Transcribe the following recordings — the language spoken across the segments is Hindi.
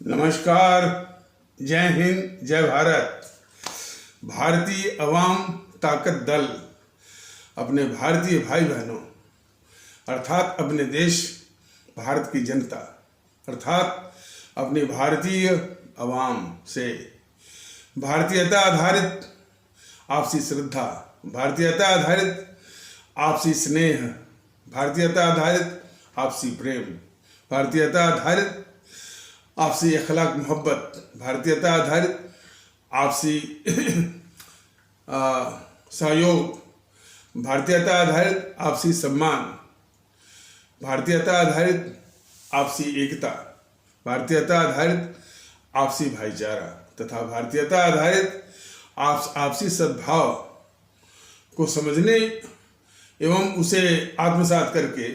नमस्कार। जय हिंद, जय भारत। भारतीय अवाम ताकत दल अपने भारतीय भाई बहनों अर्थात अपने देश भारत की जनता अर्थात अपनी भारतीय अवाम से भारतीयता आधारित आपसी श्रद्धा, भारतीयता आधारित आपसी स्नेह, भारतीयता आधारित आपसी प्रेम, भारतीयता आधारित आपसी अखलाक मोहब्बत, भारतीयता आधारित आपसी सहयोग, भारतीयता आधारित आपसी सम्मान, भारतीयता आधारित आपसी एकता, भारतीयता आधारित आपसी भाईचारा तथा भारतीयता आधारित आपसी सद्भाव को समझने एवं उसे आत्मसात करके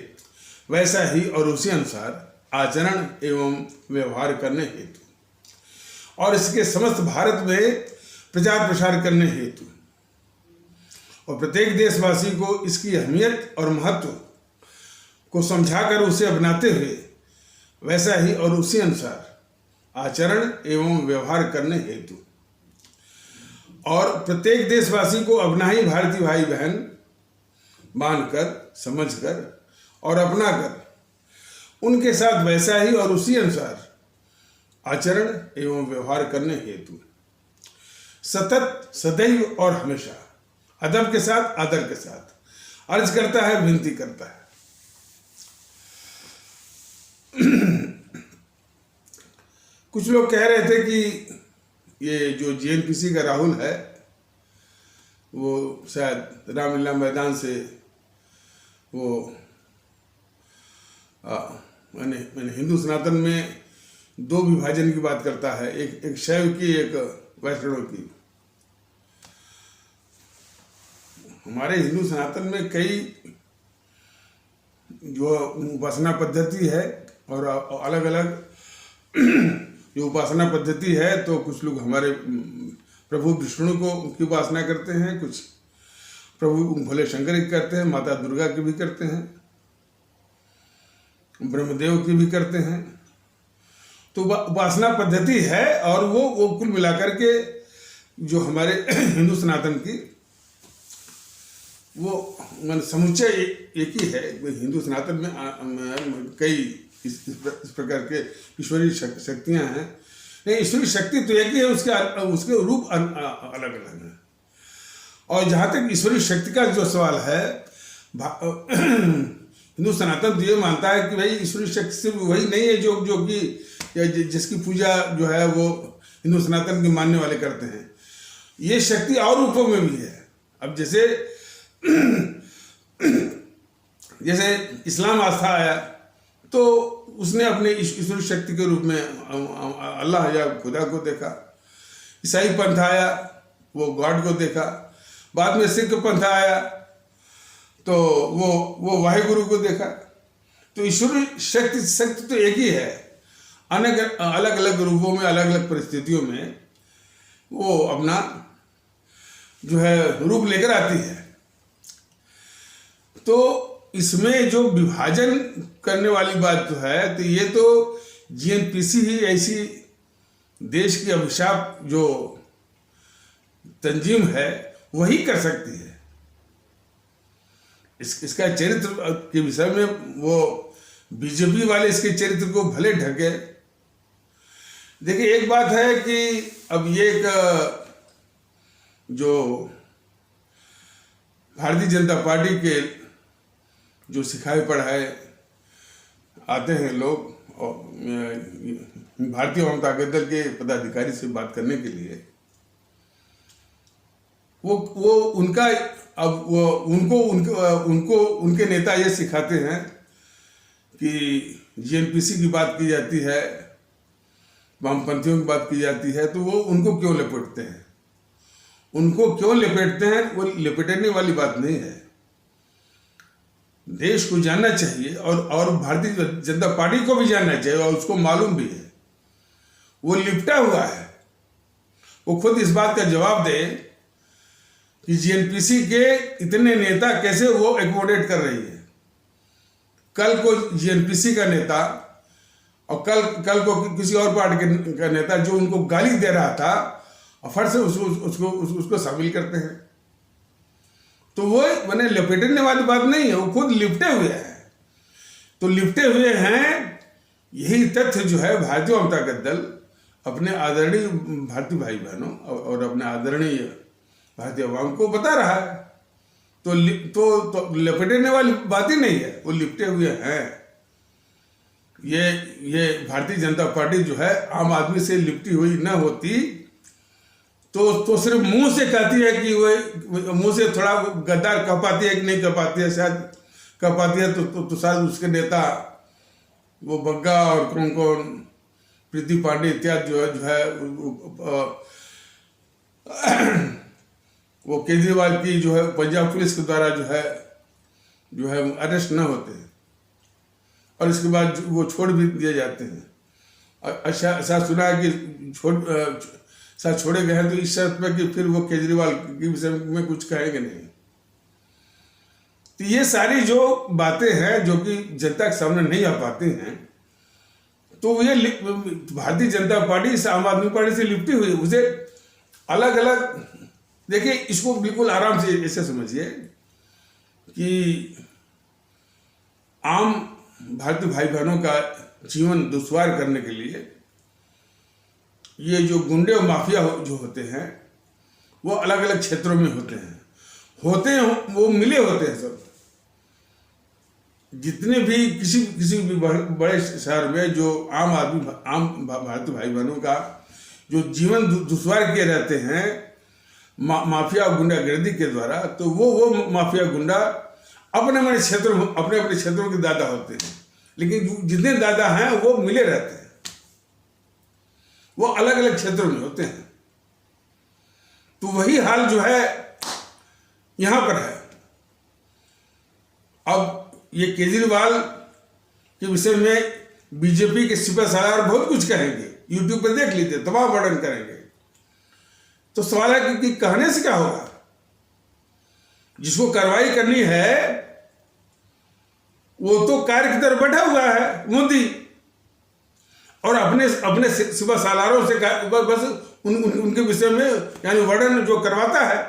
वैसा ही और उसी अनुसार आचरण एवं व्यवहार करने हेतु और इसके समस्त भारत में प्रचार प्रसार करने हेतु और प्रत्येक देशवासी को इसकी अहमियत और महत्व को समझाकर उसे अपनाते हुए वैसा ही और उसी अनुसार आचरण एवं व्यवहार करने हेतु और प्रत्येक देशवासी को अपना ही भारतीय भाई बहन मानकर, समझकर और अपनाकर उनके साथ वैसा ही और उसी अनुसार आचरण एवं व्यवहार करने हेतु सतत, सदैव और हमेशा अदब के साथ, आदर के साथ अर्ज करता है, विनती करता है। कुछ लोग कह रहे थे कि ये जो जेएनपीसी का राहुल है वो शायद रामलीला मैदान से वो मैंने हिंदू सनातन में दो विभाजन की बात करता है, एक शैव की, एक वैष्णव की। हमारे हिंदू सनातन में कई जो उपासना पद्धति है और अलग अलग जो उपासना पद्धति है, तो कुछ लोग हमारे प्रभु विष्णु को की उपासना करते हैं, कुछ प्रभु भोले शंकर की करते हैं, माता दुर्गा की भी करते हैं, ब्रह्मदेव की भी करते हैं। तो उपासना पद्धति है और वो कुल मिलाकर के जो हमारे हिंदू सनातन की वो मन समुच्चय एक ही है। हिंदू सनातन में कई इस प्रकार के ईश्वरीय शक्तियां हैं। नहीं, ईश्वरीय शक्ति तो एक ही है, उसके रूप अलग अलग हैं। और जहाँ तक ईश्वरीय शक्ति का जो सवाल है, हिंदू सनातन तो ये मानता है कि भाई ईश्वरीय शक्ति सिर्फ वही नहीं है जो कि जिसकी पूजा जो है वो हिंदू सनातन के मानने वाले करते हैं। ये शक्ति और रूपों में भी है। अब जैसे इस्लाम आस्था आया तो उसने अपने ईश्वरीय शक्ति के रूप में अल्लाह या खुदा को देखा। ईसाई पंथ आया, वो गॉड को देखा। बाद में सिख पंथ आया तो वो वाहिगुरु को देखा। तो ईश्वरीय शक्ति तो एक ही है, अलग अलग रूपों में, अलग अलग परिस्थितियों में वो अपना जो है रूप लेकर आती है। तो इसमें जो विभाजन करने वाली बात तो है, तो ये तो जेएनपीसी ही ऐसी देश की अभिशाप जो तंजीम है वही कर सकती है। इसका चरित्र के विषय में वो बीजेपी वाले इसके चरित्र को भले ढके। देखिए, एक बात है कि अब ये एक जो भारतीय जनता पार्टी के जो सिखाए पढ़ाए आते हैं लोग और भारतीय अवाम ताकत दल के पदाधिकारी से बात करने के लिए, वो उनका अब वो उनको उनके नेता ये सिखाते हैं कि जेएनपीसी की बात की जाती है, वामपंथियों की बात की जाती है, तो वो उनको क्यों लपेटते हैं? उनको क्यों लपेटते हैं? वो लपेटने वाली बात नहीं है। देश को जानना चाहिए और भारतीय जनता पार्टी को भी जानना चाहिए और उसको मालूम भी है। वो लिपटा हुआ है, वो खुद इस बात का जवाब दे कि जेएनपीसी के इतने नेता कैसे वो एकोमोडेट कर रही है। कल को जेएनपीसी का नेता और कल को किसी और पार्टी का नेता जो उनको गाली दे रहा था और फट से उसको शामिल करते हैं। तो वो मैंने लपेटने वाली बात नहीं है, वो खुद लिपटे हुए हैं। तो लिपटे हुए हैं, यही तथ्य जो है भारतीय जनता दल अपने आदरणीय भारतीय भाई बहनों और अपने आदरणीय भारतीय अवाम को बता रहा है। तो लपेटने वाली बात ही नहीं है, वो लिपटे हुए हैं। ये भारतीय जनता पार्टी जो है आम आदमी से लिपटी हुई न होती तो सिर्फ मुंह से कहती है कि वो मुंह से थोड़ा गद्दार कह पाती है कि नहीं कह पाती है, शायद कह पाती है तो शायद उसके नेता वो बग्गा और कौन प्रीति पांडे इत्यादि जो है वो केजरीवाल की जो है पंजाब पुलिस के द्वारा जो है अरेस्ट न होते हैं और इसके बाद वो छोड़ भी दिए जाते हैं। ऐसा सुना है कि शायद छोड़े गए हैं तो इस शर्त पर कि फिर वो केजरीवाल के विषय में कुछ कहेंगे नहीं। तो ये सारी जो बातें हैं जो कि जनता के सामने नहीं आ पाती हैं, तो ये भारतीय जनता पार्टी से आम आदमी पार्टी से लिपटी हुई, उसे अलग अलग देखिए। इसको बिल्कुल आराम से ऐसे समझिए कि आम भारतीय भाई बहनों का जीवन दुश्वार करने के लिए ये जो गुंडे और माफिया जो होते हैं वो अलग अलग क्षेत्रों में होते हैं वो मिले होते हैं सब। जितने भी किसी भी बड़े शहर में जो आम भारतीय भाई बहनों का जो जीवन दुश्वार किए रहते हैं माफिया और गुंडागर्दी के द्वारा, तो वो माफिया गुंडा अपने क्षेत्रों के दादा होते हैं, लेकिन जितने दादा हैं वो मिले रहते हैं, वो अलग अलग क्षेत्रों में होते हैं। तो वही हाल जो है यहां पर है। अब ये केजरीवाल के विषय में बीजेपी के सिपा सालार बहुत कुछ कहेंगे, यूट्यूब पर देख लीजिए, तमाम वर्णन करेंगे। तो सवाल है कि कहने से क्या होगा? जिसको कार्रवाई करनी है वो तो कार्य की तरफ बैठा हुआ है मोदी, और अपने सिपा सालारों से बस उनके विषय में यानी वर्णन जो करवाता है।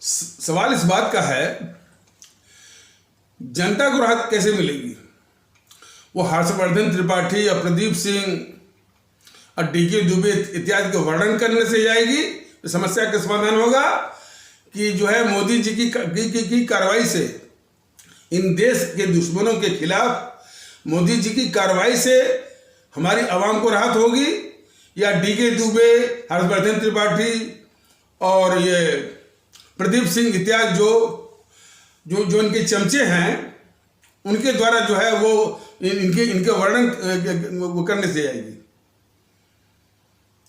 सवाल इस बात का है जनता को राहत कैसे मिलेगी? वो हर्षवर्धन त्रिपाठी या प्रदीप सिंह और डीके दुबे इत्यादि को वर्णन करने से जाएगी? तो समस्या का समाधान होगा कि जो है मोदी जी की कार्रवाई से, इन देश के दुश्मनों के खिलाफ मोदी जी की कार्रवाई से हमारी आवाम को राहत होगी, या डीके दुबे, हर्षवर्धन त्रिपाठी और ये प्रदीप सिंह इत्यादि जो इनके चमचे हैं उनके द्वारा जो है वो इनके वर्णन वो करने से आएगी?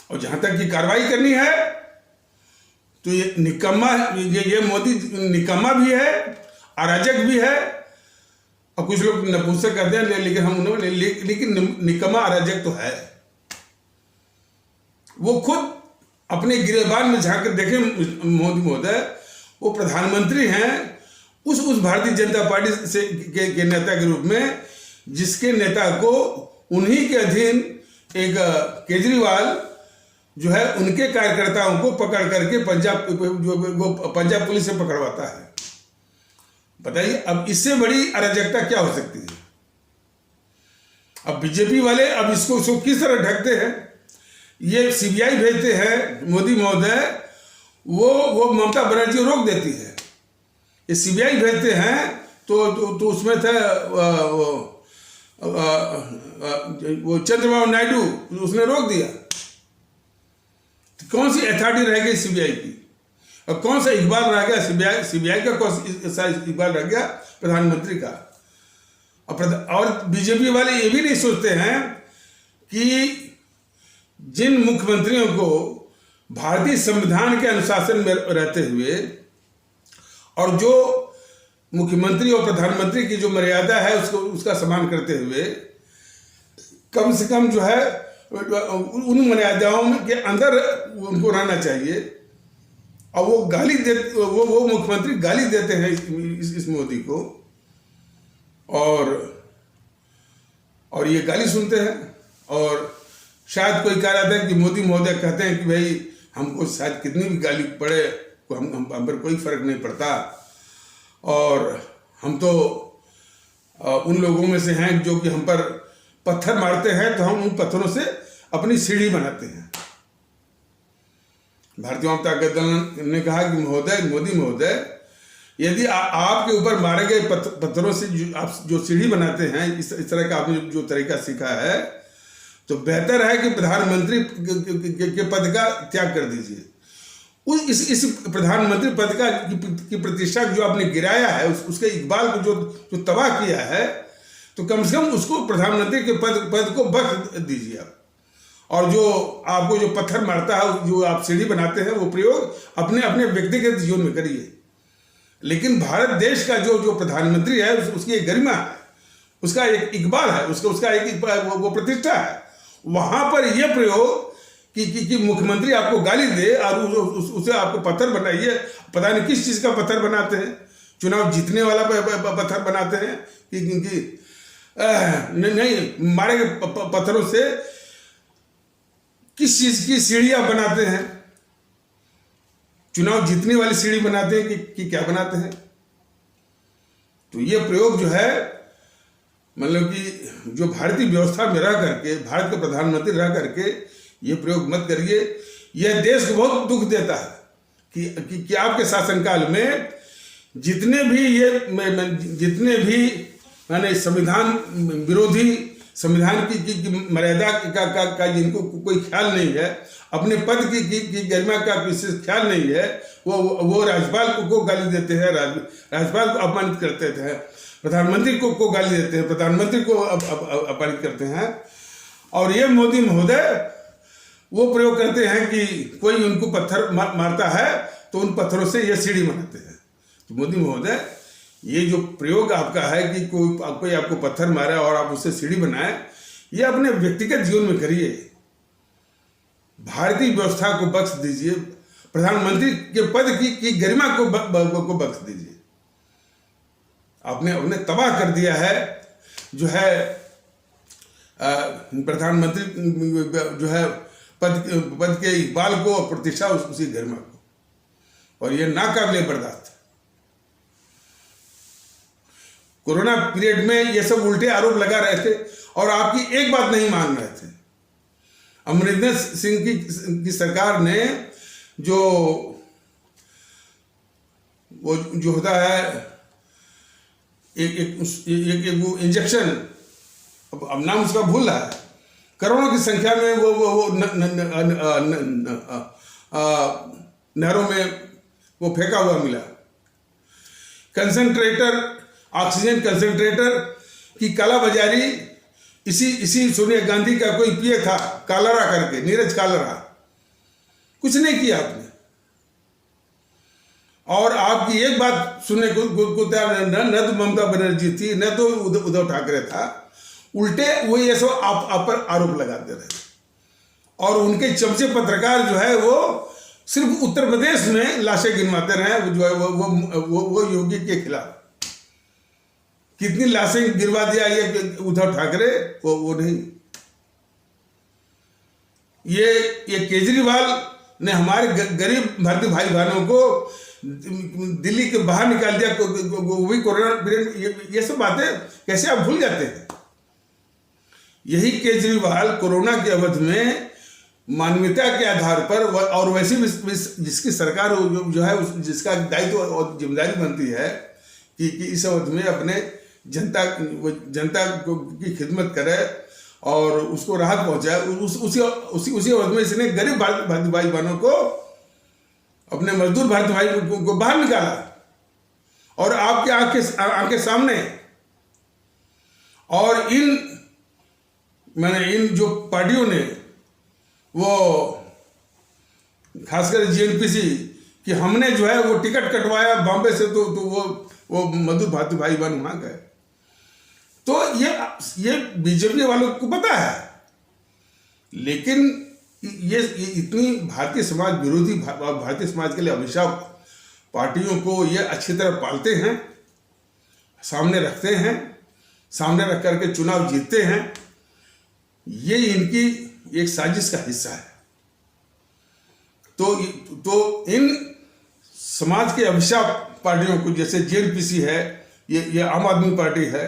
और जहां तक की कार्रवाई करनी है तो ये निकम्मा, ये मोदी निकम्मा भी है, अराजक भी है, और कुछ लोग नपुंसक कहते हैं, लेकिन निकम्मा अराजक तो है। वो खुद अपने गिरेबान में झांक कर देखें मोदी महोदय, वो प्रधानमंत्री हैं उस भारतीय जनता पार्टी से के नेता के रूप में, जिसके नेता को उन्हीं के अधीन एक केजरीवाल जो है उनके कार्यकर्ताओं को पकड़ करके पंजाब पुलिस से पकड़वाता है। बताइए अब इससे बड़ी अराजकता क्या हो सकती है? अब बीजेपी वाले अब इसको किस तरह ढकते हैं? ये सीबीआई भेजते हैं मोदी महोदय, वो ममता बनर्जी रोक देती है। ये सीबीआई भेजते हैं तो उसमें था वो चंद्रबाबू नायडू, उसने रोक दिया। तो कौन सी अथॉरिटी रह गई सीबीआई की, और कौन सा इकबाल रह गया सीबीआई का? कौन सा इकबाल रह गया प्रधानमंत्री का? और बीजेपी वाले ये भी नहीं सोचते हैं कि जिन मुख्यमंत्रियों को भारतीय संविधान के अनुशासन में रहते हुए और जो मुख्यमंत्री और प्रधानमंत्री की जो मर्यादा है उसका सम्मान करते हुए कम से कम जो है उन मर्यादाओं के अंदर उनको रहना चाहिए, और वो गाली दे वो मुख्यमंत्री गाली देते हैं इस मोदी को। और और ये गाली सुनते हैं। और शायद कोई कह रहा था कि मोदी महोदय कहते हैं कि भाई हमको शायद कितनी भी गाली पड़े तो हम पर कोई फर्क नहीं पड़ता, और हम तो उन लोगों में से हैं जो कि हम पर पत्थर मारते हैं तो हम उन पत्थरों से अपनी सीढ़ी बनाते हैं। भारतीय जनता दल ने कहा कि मोदी महोदय, यदि आपके ऊपर मारे गए पत्थरों से आप जो सीढ़ी बनाते हैं, इस तरह का आपने जो तरीका सीखा है, तो बेहतर है कि प्रधानमंत्री के पद का त्याग कर दीजिए। इस प्रधानमंत्री पद का की प्रतिष्ठा जो आपने गिराया है, उसके इकबाल को जो तबाह किया है, तो कम से कम उसको प्रधानमंत्री के पद को बख्श दीजिए आप। और जो आपको जो पत्थर मारता है, जो आप सीढ़ी बनाते हैं, वो प्रयोग अपने अपने व्यक्तिगत जीवन में करिए। लेकिन भारत देश का जो प्रधानमंत्री है, उसकी एक गरिमा है, उसका एक इकबाल है, उसका एक वो प्रतिष्ठा है। वहां पर यह प्रयोग कि मुख्यमंत्री आपको गाली दे और उसे आपको पत्थर बनाइए, पता नहीं किस चीज का पत्थर बनाते हैं, चुनाव जीतने वाला पत्थर बनाते हैं कि नहीं, मारे गए पत्थरों से किस चीज की सीढ़ियां बनाते हैं, चुनाव जीतने वाली सीढ़ी बनाते हैं कि क्या बनाते हैं। तो ये प्रयोग जो है, मतलब कि जो भारतीय व्यवस्था में रह करके, भारत के प्रधानमंत्री रह करके ये प्रयोग मत करिए। यह देश को बहुत दुख देता है कि आपके शासनकाल में जितने भी माने संविधान विरोधी, संविधान की मर्यादा का जिनको कोई ख्याल नहीं है, अपने पद की गरिमा का विशेष ख्याल नहीं है, वो राज्यपाल को गाली देते हैं, राज्यपाल को अपमानित करते थे, प्रधानमंत्री को गाली देते हैं, प्रधानमंत्री को अपमानित करते हैं। और ये मोदी महोदय वो प्रयोग करते हैं कि कोई उनको पत्थर मारता है तो उन पत्थरों से ये सीढ़ी बनाते हैं। तो मोदी महोदय, ये जो प्रयोग आपका है कि कोई आपको पत्थर मारे और आप उससे सीढ़ी बनाए, ये अपने व्यक्तिगत जीवन में करिए। भारतीय व्यवस्था को बख्श दीजिए, प्रधानमंत्री के पद की गरिमा को बख्श दीजिए। आपने तबाह कर दिया है जो है प्रधानमंत्री जो है पद के इकबाल को और प्रतिष्ठा उसी गरिमा को, और ये नाकाबिले बर्दाश्त। कोरोना पीरियड में ये सब उल्टे आरोप लगा रहे थे और आपकी एक बात नहीं मान रहे थे। अमरिंदर सिंह की सरकार ने जो होता है एक वो इंजेक्शन, अब नाम उसका भूल रहा है, करोड़ों की संख्या में वो नहरों में वो फेंका हुआ मिला। कंसंट्रेटर, ऑक्सीजन कंसंट्रेटर की कालाबाजारी इसी सोनिया गांधी का कोई पीए था, कालरा करके, नीरज कालरा। कुछ नहीं किया आपने, और आपकी एक बात सुनने को तैयार न तो ममता बनर्जी थी, न तो उद्धव ठाकरे था। उल्टे वो ये सब आप पर आरोप लगाते रहे। और उनके चमचे पत्रकार जो है वो सिर्फ उत्तर प्रदेश में लाशें गिनवाते रहे, जो है वो योगी के खिलाफ। कितनी लाशें गिरवा दिया ये उद्धव ठाकरे, वो नहीं। ये केजरीवाल ने हमारे गरीब भारतीय भाई बहनों को दिल्ली के बाहर निकाल दिया, वो भी कोरोना पीरियड। ये सब बातें कैसे आप भूल जाते हैं? यही केजरीवाल कोरोना के अवधि में मानवीयता के आधार पर, और वैसे भी जिसकी सरकार जो है, जिसका दायित्व और जिम्मेदारी बनती है कि इस अवधि में अपने जनता की खिदमत करे और उसको राहत पहुंचाए, उसी अवधि में इसने गरीब भारतीय भाई बहनों को, अपने मजदूर भारतीय भाई को बाहर निकाला। और आपके आंखें सामने, और इन जो पार्टियों ने, वो खासकर जीएनपीसी, कि हमने जो है वो टिकट कटवाया बॉम्बे से, तो वो मजदूर भारतीय भाई बहन वहां गए। तो ये बीजेपी वालों को पता है, लेकिन ये इतनी भारतीय समाज विरोधी, भारतीय समाज के लिए अभिशाप पार्टियों को ये अच्छी तरह पालते हैं, सामने रखते हैं, सामने रख करके चुनाव जीतते हैं। ये इनकी एक साजिश का हिस्सा है। तो इन समाज के अभिशाप पार्टियों को, जैसे जेएनपीसी है, ये आम आदमी पार्टी है,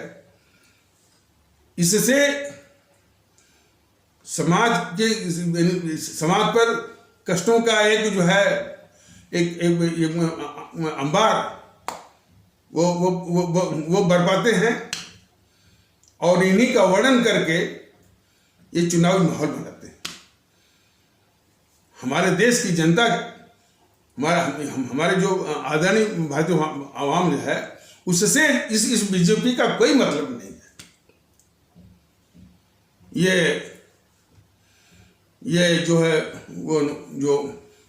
इससे समाज पर कष्टों का एक जो है एक अंबार वो बरपाते हैं और इन्हीं का वर्णन करके ये चुनावी माहौल बनाते हैं। हमारे देश की जनता, हमारे जो आदरणीय भारतीय आवाम जो है, उससे इस बीजेपी का कोई मतलब नहीं है। ये जो है वो जो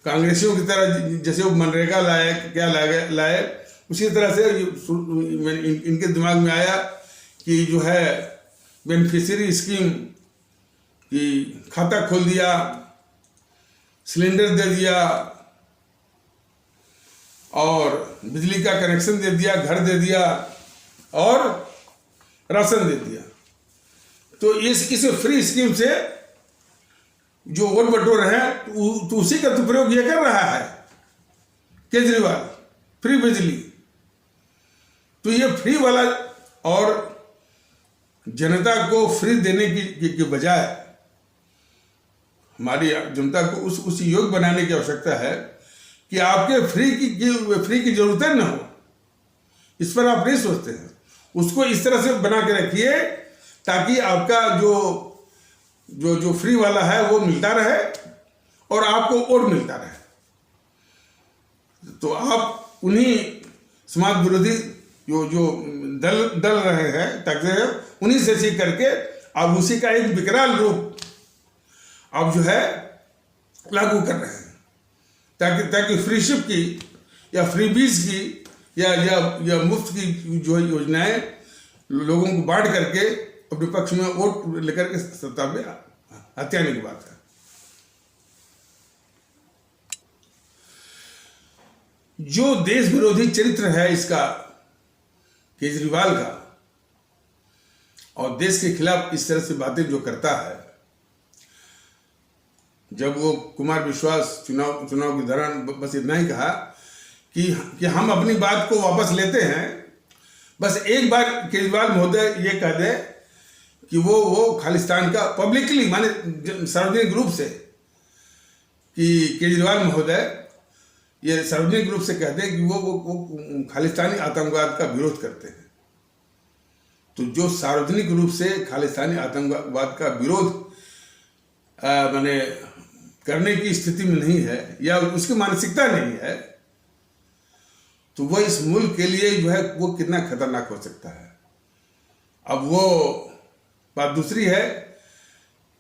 कांग्रेसियों की तरह जैसे वो मनरेगा लाए उसी तरह से इनके दिमाग में आया कि जो है बेनिफिशियरी स्कीम की खाता खोल दिया, सिलेंडर दे दिया और बिजली का कनेक्शन दे दिया, घर दे दिया और राशन दे दिया। तो इस फ्री स्कीम से जो वोट बटोर है तो उसी का तो प्रयोग ये कर रहा है केजरीवाल, फ्री बिजली। तो ये फ्री वाला और जनता को फ्री देने की बजाय हमारी जनता को उस योग बनाने की आवश्यकता है कि आपके फ्री की जरूरत न हो। इस पर आप नहीं सोचते हैं। उसको इस तरह से बना के रखिए ताकि आपका जो फ्री वाला है वो मिलता रहे और आपको वोट मिलता रहे। तो आप उन्हीं समाज विरोधी जो दल रहे हैं ताकि उन्हीं से सीख करके आप उसी का एक विकराल रूप आप जो है लागू कर रहे हैं ताकि फ्रीशिप की या फ्रीबीज की या मुफ्त की जो योजनाएं लोगों को बांट करके अपने पक्ष में वोट लेकर के सत्ता में हत्याने की बात है। जो देश विरोधी चरित्र है इसका, केजरीवाल का, और देश के खिलाफ इस तरह से बातें जो करता है, जब वो कुमार विश्वास चुनाव के दौरान बस इतना ही कहा कि हम अपनी बात को वापस लेते हैं। बस एक बार केजरीवाल महोदय ये कह दे कि वो खालिस्तान का पब्लिकली, माने सार्वजनिक रूप से, कि केजरीवाल महोदय ये सार्वजनिक रूप से कह दे कि वो खालिस्तानी आतंकवाद का विरोध करते हैं। तो जो सार्वजनिक रूप से खालिस्तानी आतंकवाद का विरोध माने करने की स्थिति में नहीं है या उसकी मानसिकता नहीं है, तो वह इस मुल्क के लिए जो है वो कितना खतरनाक हो सकता है। अब वो बात दूसरी है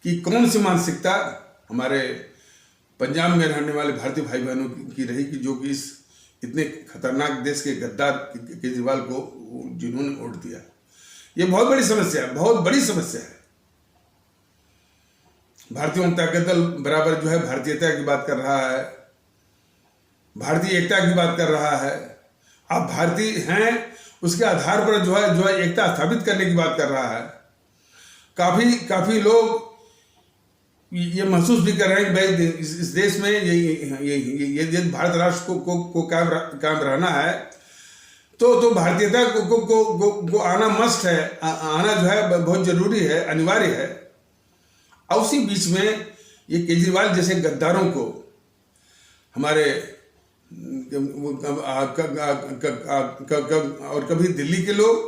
कि कौन सी मानसिकता हमारे पंजाब में रहने वाले भारतीय भाई बहनों की रही कि जो कि इस इतने खतरनाक देश के गद्दार केजरीवाल को जिन्होंने वोट दिया। ये बहुत बड़ी समस्या है, बहुत बड़ी समस्या है। भारतीय जनता दल बराबर जो है भारतीयता की बात कर रहा है, भारतीय एकता की बात कर रहा है। आप भारतीय हैं उसके आधार पर जो है एकता स्थापित करने की बात कर रहा है। काफी लोग ये महसूस भी कर रहे हैं कि भाई इस देश में ये भारत राष्ट्र को कायम रहना है तो भारतीयता को आना मस्ट है, आना जो है बहुत जरूरी है, अनिवार्य है। और उसी बीच में ये केजरीवाल जैसे गद्दारों को हमारे और कभी दिल्ली के लोग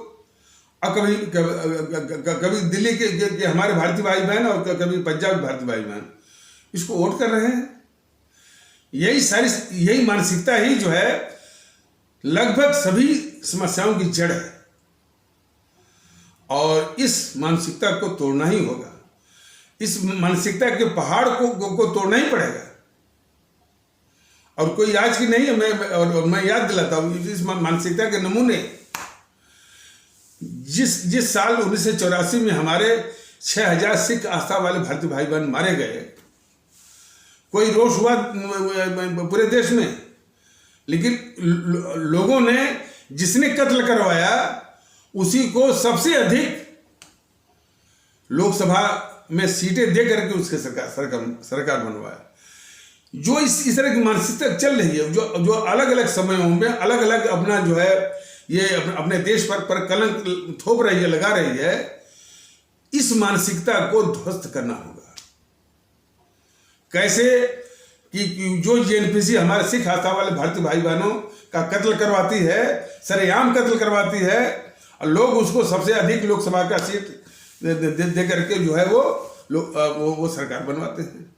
और कभी दिल्ली के हमारे भारतीय भाई बहन और कभी पंजाब के भारतीय भाई बहन इसको वोट कर रहे हैं। यही मानसिकता ही जो है लगभग सभी समस्याओं की जड़ है और इस मानसिकता को तोड़ना ही होगा। इस मानसिकता के पहाड़ को तोड़ना ही पड़ेगा और कोई आज की नहीं है। मैं याद दिलाता हूं इस मानसिकता के नमूने जिस साल 1984 में हमारे 6000 सिख आस्था वाले भारतीय भाई बहन मारे गए, कोई रोष हुआ पूरे देश में, लेकिन लोगों ने जिसने कत्ल करवाया उसी को सबसे अधिक लोकसभा में सीटें दे करके उसके सरकार बनवाया। जो इस तरह की मानसिकता चल रही है, जो अलग अलग समयों में अलग अलग अपना जो है ये अपने देश पर कलंक थोप रही है, लगा रही है, इस मानसिकता को ध्वस्त करना होगा। कैसे कि जो जेएनपीसी हमारे सिख आस्था वाले भारतीय भाई बहनों का कत्ल करवाती है, सरेआम कत्ल करवाती है, और लोग उसको सबसे अधिक लोकसभा का सीट दे करके जो है वो सरकार बनवाते हैं।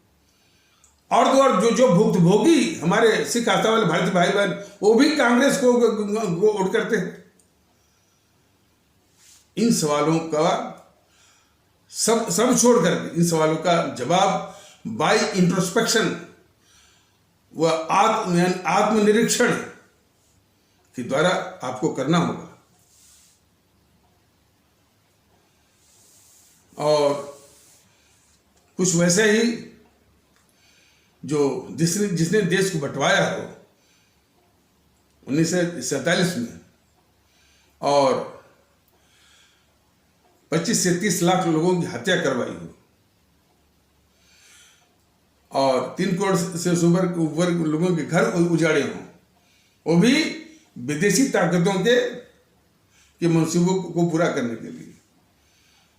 और तो और जो भुक्तभोगी हमारे सिख आस्था वाले भारतीय भाई बहन, वो भी कांग्रेस को वोट करते हैं। इन सवालों का सब छोड़ करके इन सवालों का जवाब बाय इंट्रोस्पेक्शन व आत्मनिरीक्षण के द्वारा आपको करना होगा। और कुछ वैसे ही जो जिसने देश को बंटवाया हो 1947 में, और 25 से 30 लाख लोगों की हत्या करवाई हो, और 3 करोड़ से ऊपर लोगों के घर उजाड़े हों, वो भी विदेशी ताकतों के मंसूबों को पूरा करने के लिए।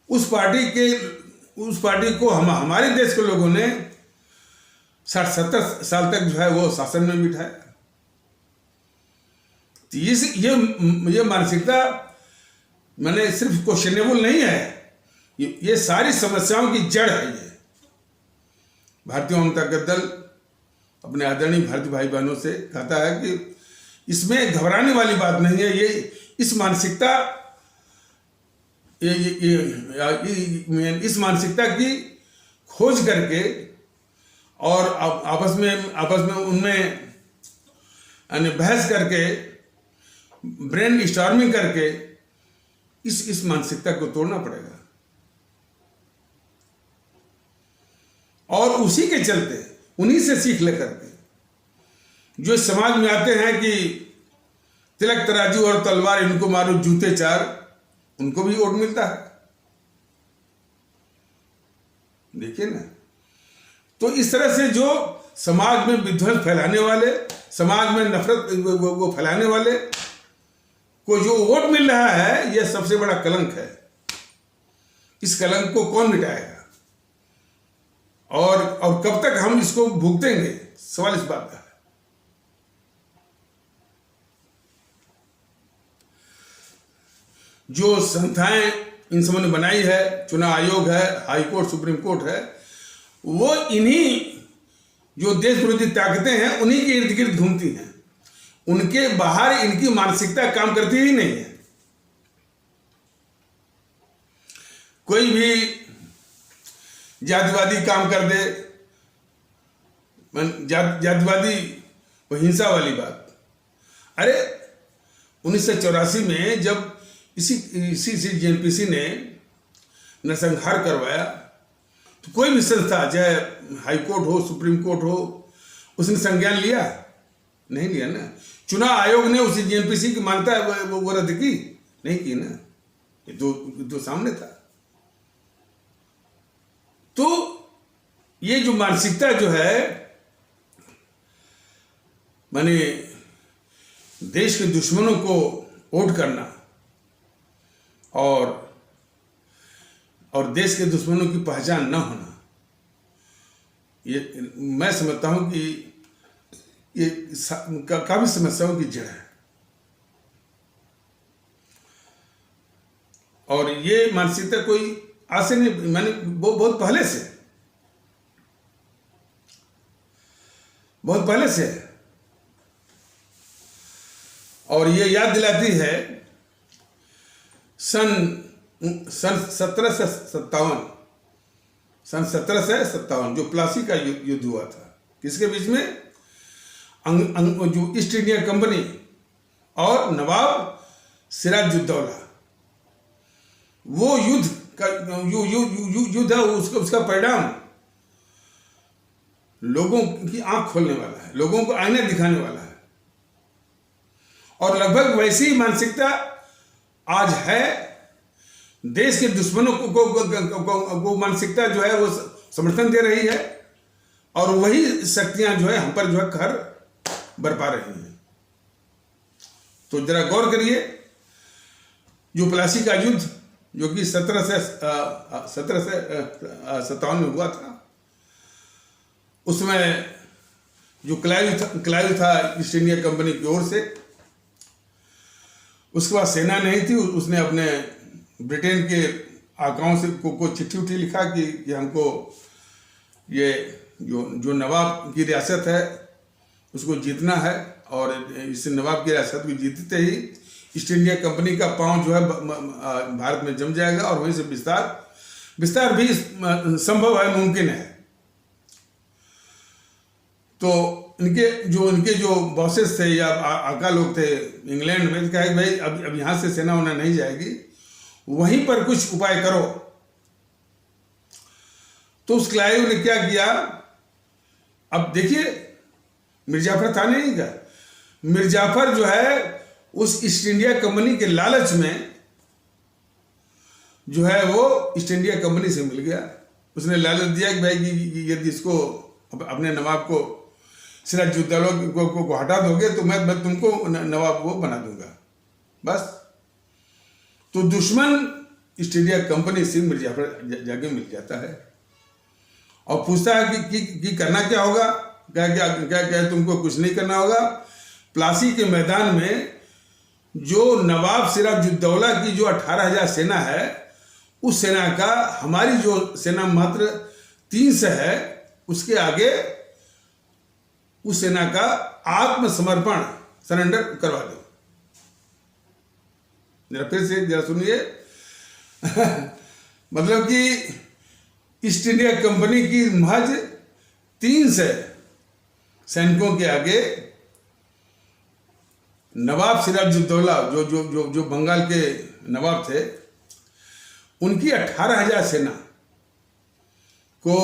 उस पार्टी को हमारे देश के लोगों ने 60-70 साल तक जो है वो शासन में बिठाया। तो ये मानसिकता मैंने सिर्फ क्वेश्चनेबल नहीं है, ये सारी समस्याओं की जड़ है। ये भारतीय जनता दल अपने आदरणीय भारतीय भाई बहनों से कहता है कि इसमें घबराने वाली बात नहीं है। ये इस मानसिकता इस मानसिकता की खोज करके और आपस में उनमें बहस करके, ब्रेन स्टॉर्मिंग करके इस मानसिकता को तोड़ना पड़ेगा। और उसी के चलते उन्हीं से सीख लेकर के जो समाज में आते हैं कि तिलक तराजू और तलवार इनको मारो जूते 4, उनको भी वोट मिलता है। देखिए ना, तो इस तरह से जो समाज में विध्वंस फैलाने वाले, समाज में नफरत वो फैलाने वाले को जो वोट मिल रहा है, यह सबसे बड़ा कलंक है। इस कलंक को कौन मिटाएगा और कब तक हम इसको भुगतेंगे, सवाल इस बात का है। जो संस्थाएं इन समूह ने बनाई है, चुनाव आयोग है, हाई कोर्ट, सुप्रीम कोर्ट है, वो इन्हीं जो देश विरोधी ताकतें हैं उन्हीं के इर्द गिर्द घूमती हैं। उनके बाहर इनकी मानसिकता काम करती ही नहीं है। कोई भी जातिवादी काम कर दे, जातिवादी वो हिंसा वाली बात। अरे 1984 में जब इसी जेएनपीसी ने नरसंहार करवाया, तो कोई भी संस्था, चाहे हाई कोर्ट हो, सुप्रीम कोर्ट हो, उसने संज्ञान लिया? नहीं लिया ना। चुनाव आयोग ने उसी जेएनपीसी की मान्यता वो रद्द की? नहीं की ना। ये तो सामने था। तो ये जो मानसिकता जो है, माने देश के दुश्मनों को वोट करना और देश के दुश्मनों की पहचान न होना, ये मैं समझता हूं कि ये काफी समस्याओं की जड़ है। और ये मानसिकता कोई आज से नहीं, मैंने बहुत पहले से है। और ये याद दिलाती है सन 1757 जो प्लासी का युद्ध हुआ था। किसके बीच में? जो ईस्ट इंडिया कंपनी और नवाब सिराजुद्दौला। वो युद्ध है, उसका परिणाम लोगों की आंख खोलने वाला है, लोगों को आईना दिखाने वाला है। और लगभग वैसी ही मानसिकता आज है देश के दुश्मनों को मानसिकता जो है वो समर्थन दे रही है, और वही शक्तियां जो है हम पर जो है कहर बरपा रही हैं। तो जरा गौर करिए, जो प्लासी का युद्ध जो कि 1757 में हुआ था, उसमें जो क्लाइव था ईस्ट इंडिया कंपनी की ओर से, उसके बाद सेना नहीं थी, उसने अपने ब्रिटेन के आकाओं से को चिट्ठी उठी लिखा कि हमको ये जो नवाब की रियासत है उसको जीतना है, और इस नवाब की रियासत को जीतते ही ईस्ट इंडिया कंपनी का पांव जो है भारत में जम जाएगा, और वहीं से विस्तार भी संभव है, मुमकिन है। तो इनके जो बॉसेस थे या आका लोग थे इंग्लैंड में, कहा कि भाई अब यहाँ से सेना होना नहीं जाएगी, वहीं पर कुछ उपाय करो। तो उस क्लाइव ने क्या किया, अब देखिए मिर्जाफर था नहीं का, मिर्जाफर जो है उस ईस्ट इंडिया कंपनी के लालच में जो है वो ईस्ट इंडिया कंपनी से मिल गया। उसने लालच दिया कि भाई यदि इसको अपने नवाब को सिराजुद्दौला को हटा दोगे तो मैं तुमको नवाब वो बना दूंगा, बस। तो दुश्मन ईस्ट इंडिया कंपनी से मिर्जाफर जाके मिल जाता है और पूछता है कि करना क्या होगा। क्या तुमको कुछ नहीं करना होगा। प्लासी के मैदान में जो नवाब सिराजुद्दौला की जो 18,000 सेना है, उस सेना का हमारी जो सेना मात्र 300 है, उसके आगे उस सेना का आत्मसमर्पण सरेंडर करवा दो। जरा फिर से जरा सुनिए मतलब कि ईस्ट इंडिया कंपनी की महज 300 सैनिकों के आगे नवाब सिराजुद्दौला जो बंगाल के नवाब थे, उनकी 18,000 सेना को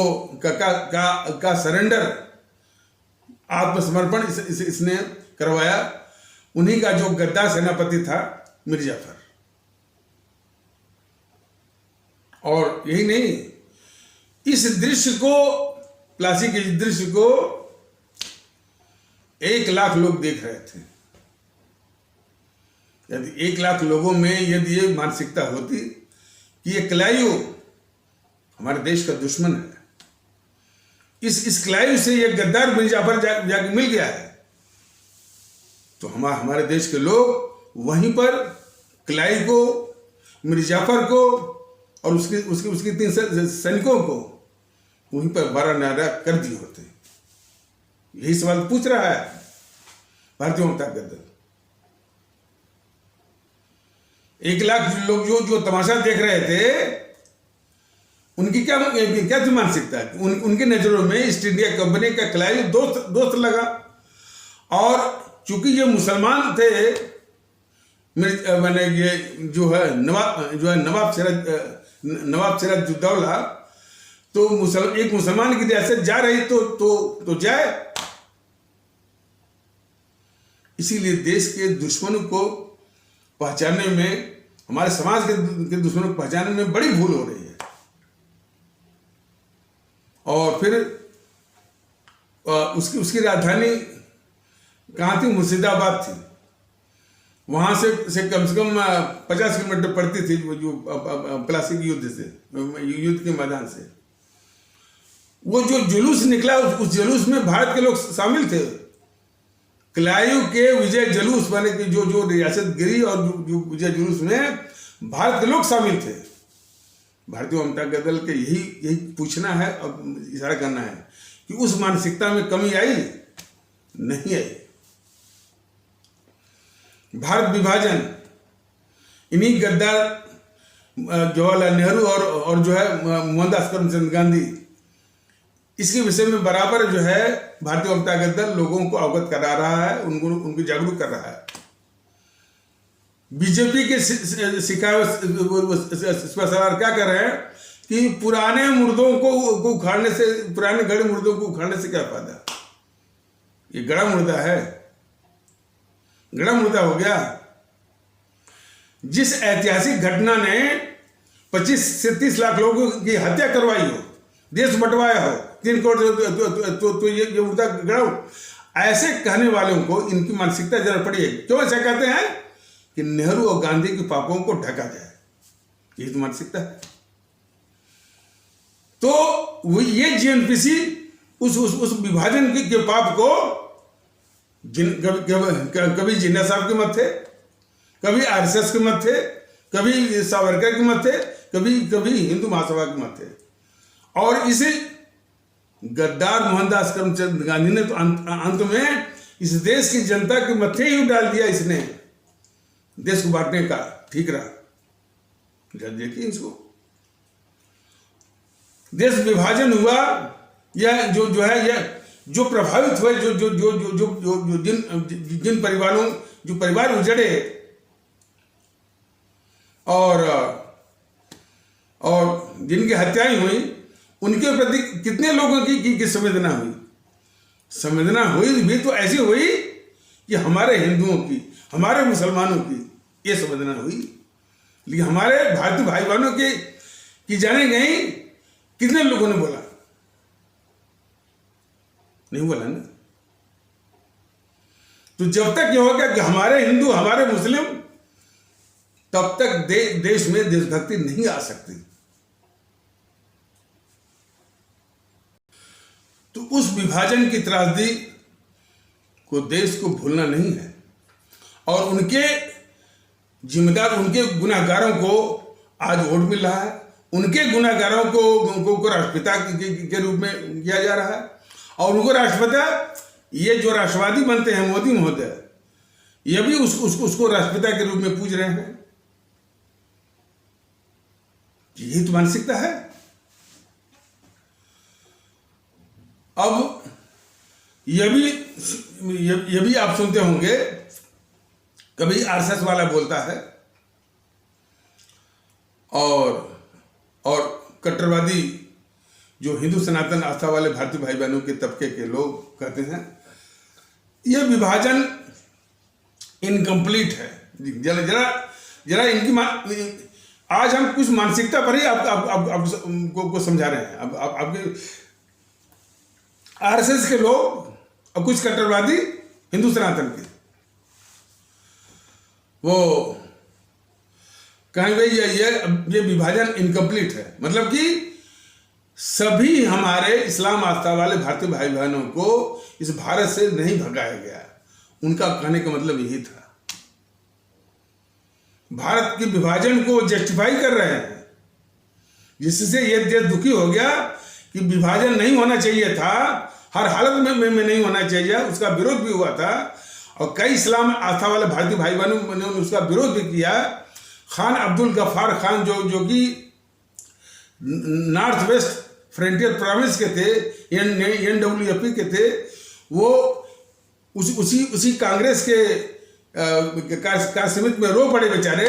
का सरेंडर, आत्मसमर्पण इसने करवाया। उन्हीं का जो गद्दार सेनापति था मिर्जाफर। और यही नहीं, इस दृश्य को, प्लासी के दृश्य को 1 लाख लोग देख रहे थे। यदि 1 लाख लोगों में यदि ये मानसिकता होती कि ये क्लाइव हमारे देश का दुश्मन है, इस क्लाइव से ये गद्दार मिर्जाफर जाके मिल गया है, तो हमारे देश के लोग वहीं पर क्लाइव को, मिर्जाफर को और उसके 3 सैनिकों को वहीं पर बारह नारा कर दिए होते। यही सवाल पूछ रहा है भारतीय जनता दल। 1 लाख लोग जो तमाशा देख रहे थे, उनकी क्या थी मानसिकता। उनके नजरों में ईस्ट इंडिया कंपनी का क्लाइव दोस्त लगा, और चूंकि ये मुसलमान थे, मैंने ये जो है नवाब सिराजुद्दौला, तो एक मुसलमान की रियासत जा रही तो जाए। इसीलिए देश के दुश्मनों को पहचानने में, हमारे समाज के दुश्मनों को पहचानने में बड़ी भूल हो रही है। और फिर उसकी राजधानी कहाँ थी? मुर्शिदाबाद थी। वहां से कम 50 किलोमीटर पड़ती थी जो प्लासी के युद्ध के मैदान से। वो जो जुलूस निकला, उस जुलूस में भारत के लोग शामिल थे। क्लाइव के विजय जुलूस माने कि जो रियासत गिरी, और जो विजय जुलूस में भारत के लोग शामिल थे। भारतीय जनता दल के यही पूछना है और इशारा करना है कि उस मानसिकता में कमी आई? नहीं आई। भारत विभाजन इन्हीं गद्दार जवाहरलाल नेहरू और जो है मोहनदास करमचंद गांधी, इसके विषय में बराबर जो है भारतीय जनता दल लोगों को अवगत करा रहा है, उनको जागरूक कर रहा है। बीजेपी के सरकार क्या कर रहे हैं कि पुराने मुर्दों को उखाड़ने से, पुराने गड़े मुर्दों को उखाड़ने से क्या फायदा? ये गड़ा मुर्दा है, गड़ा मुर्दा हो गया। जिस ऐतिहासिक घटना ने 25 से 30 लाख लोगों की हत्या करवाई हो, देश बंटवाया हो, 3 करोड़ तो ये उड़ता गड़ा हो, ऐसे कहने वालों को इनकी मानसिकता जरा पड़ी है। क्यों ऐसा कहते हैं कि नेहरू और गांधी के पापों को ढका जाए, यही तो मानसिकता है। तो वो ये जीएनपीसी उस विभाजन के पाप को कभी जिन्ना साहब के मत थे, कभी आरएसएस के मत थे, कभी सावरकर के मत थे, कभी हिंदू महासभा के मत थे, और इसे गद्दार मोहनदास करमचंद गांधी ने तो अंत में इस देश की जनता के मत्थे ही डाल दिया। इसने देश को बांटने का ठीक रहा। देखिए इसको, देश विभाजन हुआ या जो है या जो प्रभावित हुए, जो जिन परिवारों, जो परिवार उजड़े और जिनकी हत्याएं हुई, उनके प्रति कितने लोगों की संवेदना हुई। संवेदना हुई भी तो ऐसी हुई कि हमारे हिंदुओं की, हमारे मुसलमानों की ये संवेदना हुई, लेकिन हमारे भारतीय भाई बहनों की जाने गई कितने लोगों ने बोला? नहीं बोला ना। तो जब तक ये होगा कि हमारे हिंदू, हमारे मुस्लिम, तब तक देश में देशभक्ति नहीं आ सकती। तो उस विभाजन की त्रासदी को देश को भूलना नहीं है, और उनके जिम्मेदार, उनके गुनाहगारों को आज वोट मिल रहा है, उनके गुनाहगारों को राष्ट्रपिता के रूप में किया जा रहा है, और उनको राष्ट्रपिता, ये जो राष्ट्रवादी बनते हैं मोदी महोदय, ये भी उसको राष्ट्रपिता के रूप में पूज रहे हैं। यही तो मानसिकता है। अब ये भी आप सुनते होंगे, कभी आरएसएस वाला बोलता है और कट्टरवादी जो हिंदू सनातन आस्था वाले भारतीय भाई बहनों के तबके के लोग कहते हैं यह विभाजन इनकम्प्लीट है। जरा इनकी आज हम कुछ मानसिकता पर ही आपको समझा रहे हैं। अब आपके आरएसएस के लोग और कुछ कट्टरवादी हिंदू सनातन के, वो कहेंगे ये विभाजन इनकम्प्लीट है, मतलब कि सभी हमारे इस्लाम आस्था वाले भारतीय भाई बहनों को इस भारत से नहीं भगाया गया। उनका कहने का मतलब यही था। भारत के विभाजन को जस्टिफाई कर रहे हैं, जिससे ये देश दुखी हो गया कि विभाजन नहीं होना चाहिए था, हर हालत में नहीं होना चाहिए। उसका विरोध भी हुआ था और कई इस्लाम आस्था वाले भारतीय भाई बहनों ने उसका विरोध भी किया। खान अब्दुल गफ्फार खान जो कि नॉर्थ वेस्ट फ्रंटियर प्रोविंस के थे, NWFP के थे, वो उसी कांग्रेस के समिति में रो पड़े बेचारे।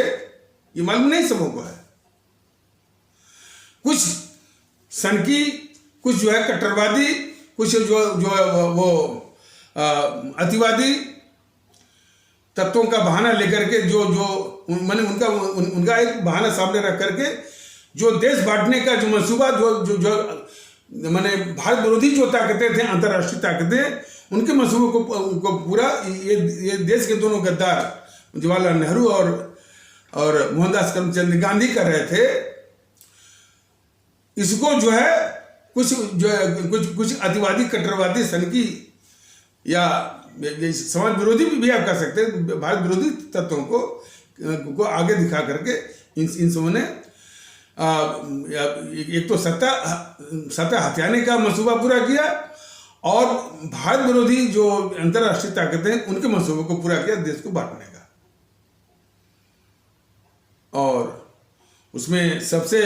ये मालूम नहीं सबों को है। कुछ सनकी, कुछ जो है कट्टरवादी, कुछ जो वो अतिवादी तत्वों का बहाना लेकर के जो मैंने उनका एक बहाना सामने रख करके जो देश बांटने का जो मंसूबा जो मैंने भारत विरोधी जो ताकतें थे, अंतर्राष्ट्रीय ताकतें, उनके मंसूबों को पूरा ये देश के दोनों गद्दार जवाहरलाल नेहरू और मोहनदास करमचंद गांधी कर रहे थे। इसको जो है कुछ अतिवादी, कट्टरवादी, सनकी या समाज विरोधी भी आप कह सकते हैं, भारत विरोधी तत्वों को आगे दिखा करके इन सबों ने एक तो सत्ता हथियाने का मंसूबा पूरा किया, और भारत विरोधी जो अंतर्राष्ट्रीय ताकतें उनके मंसूबों को पूरा किया देश को बांटने का। और उसमें सबसे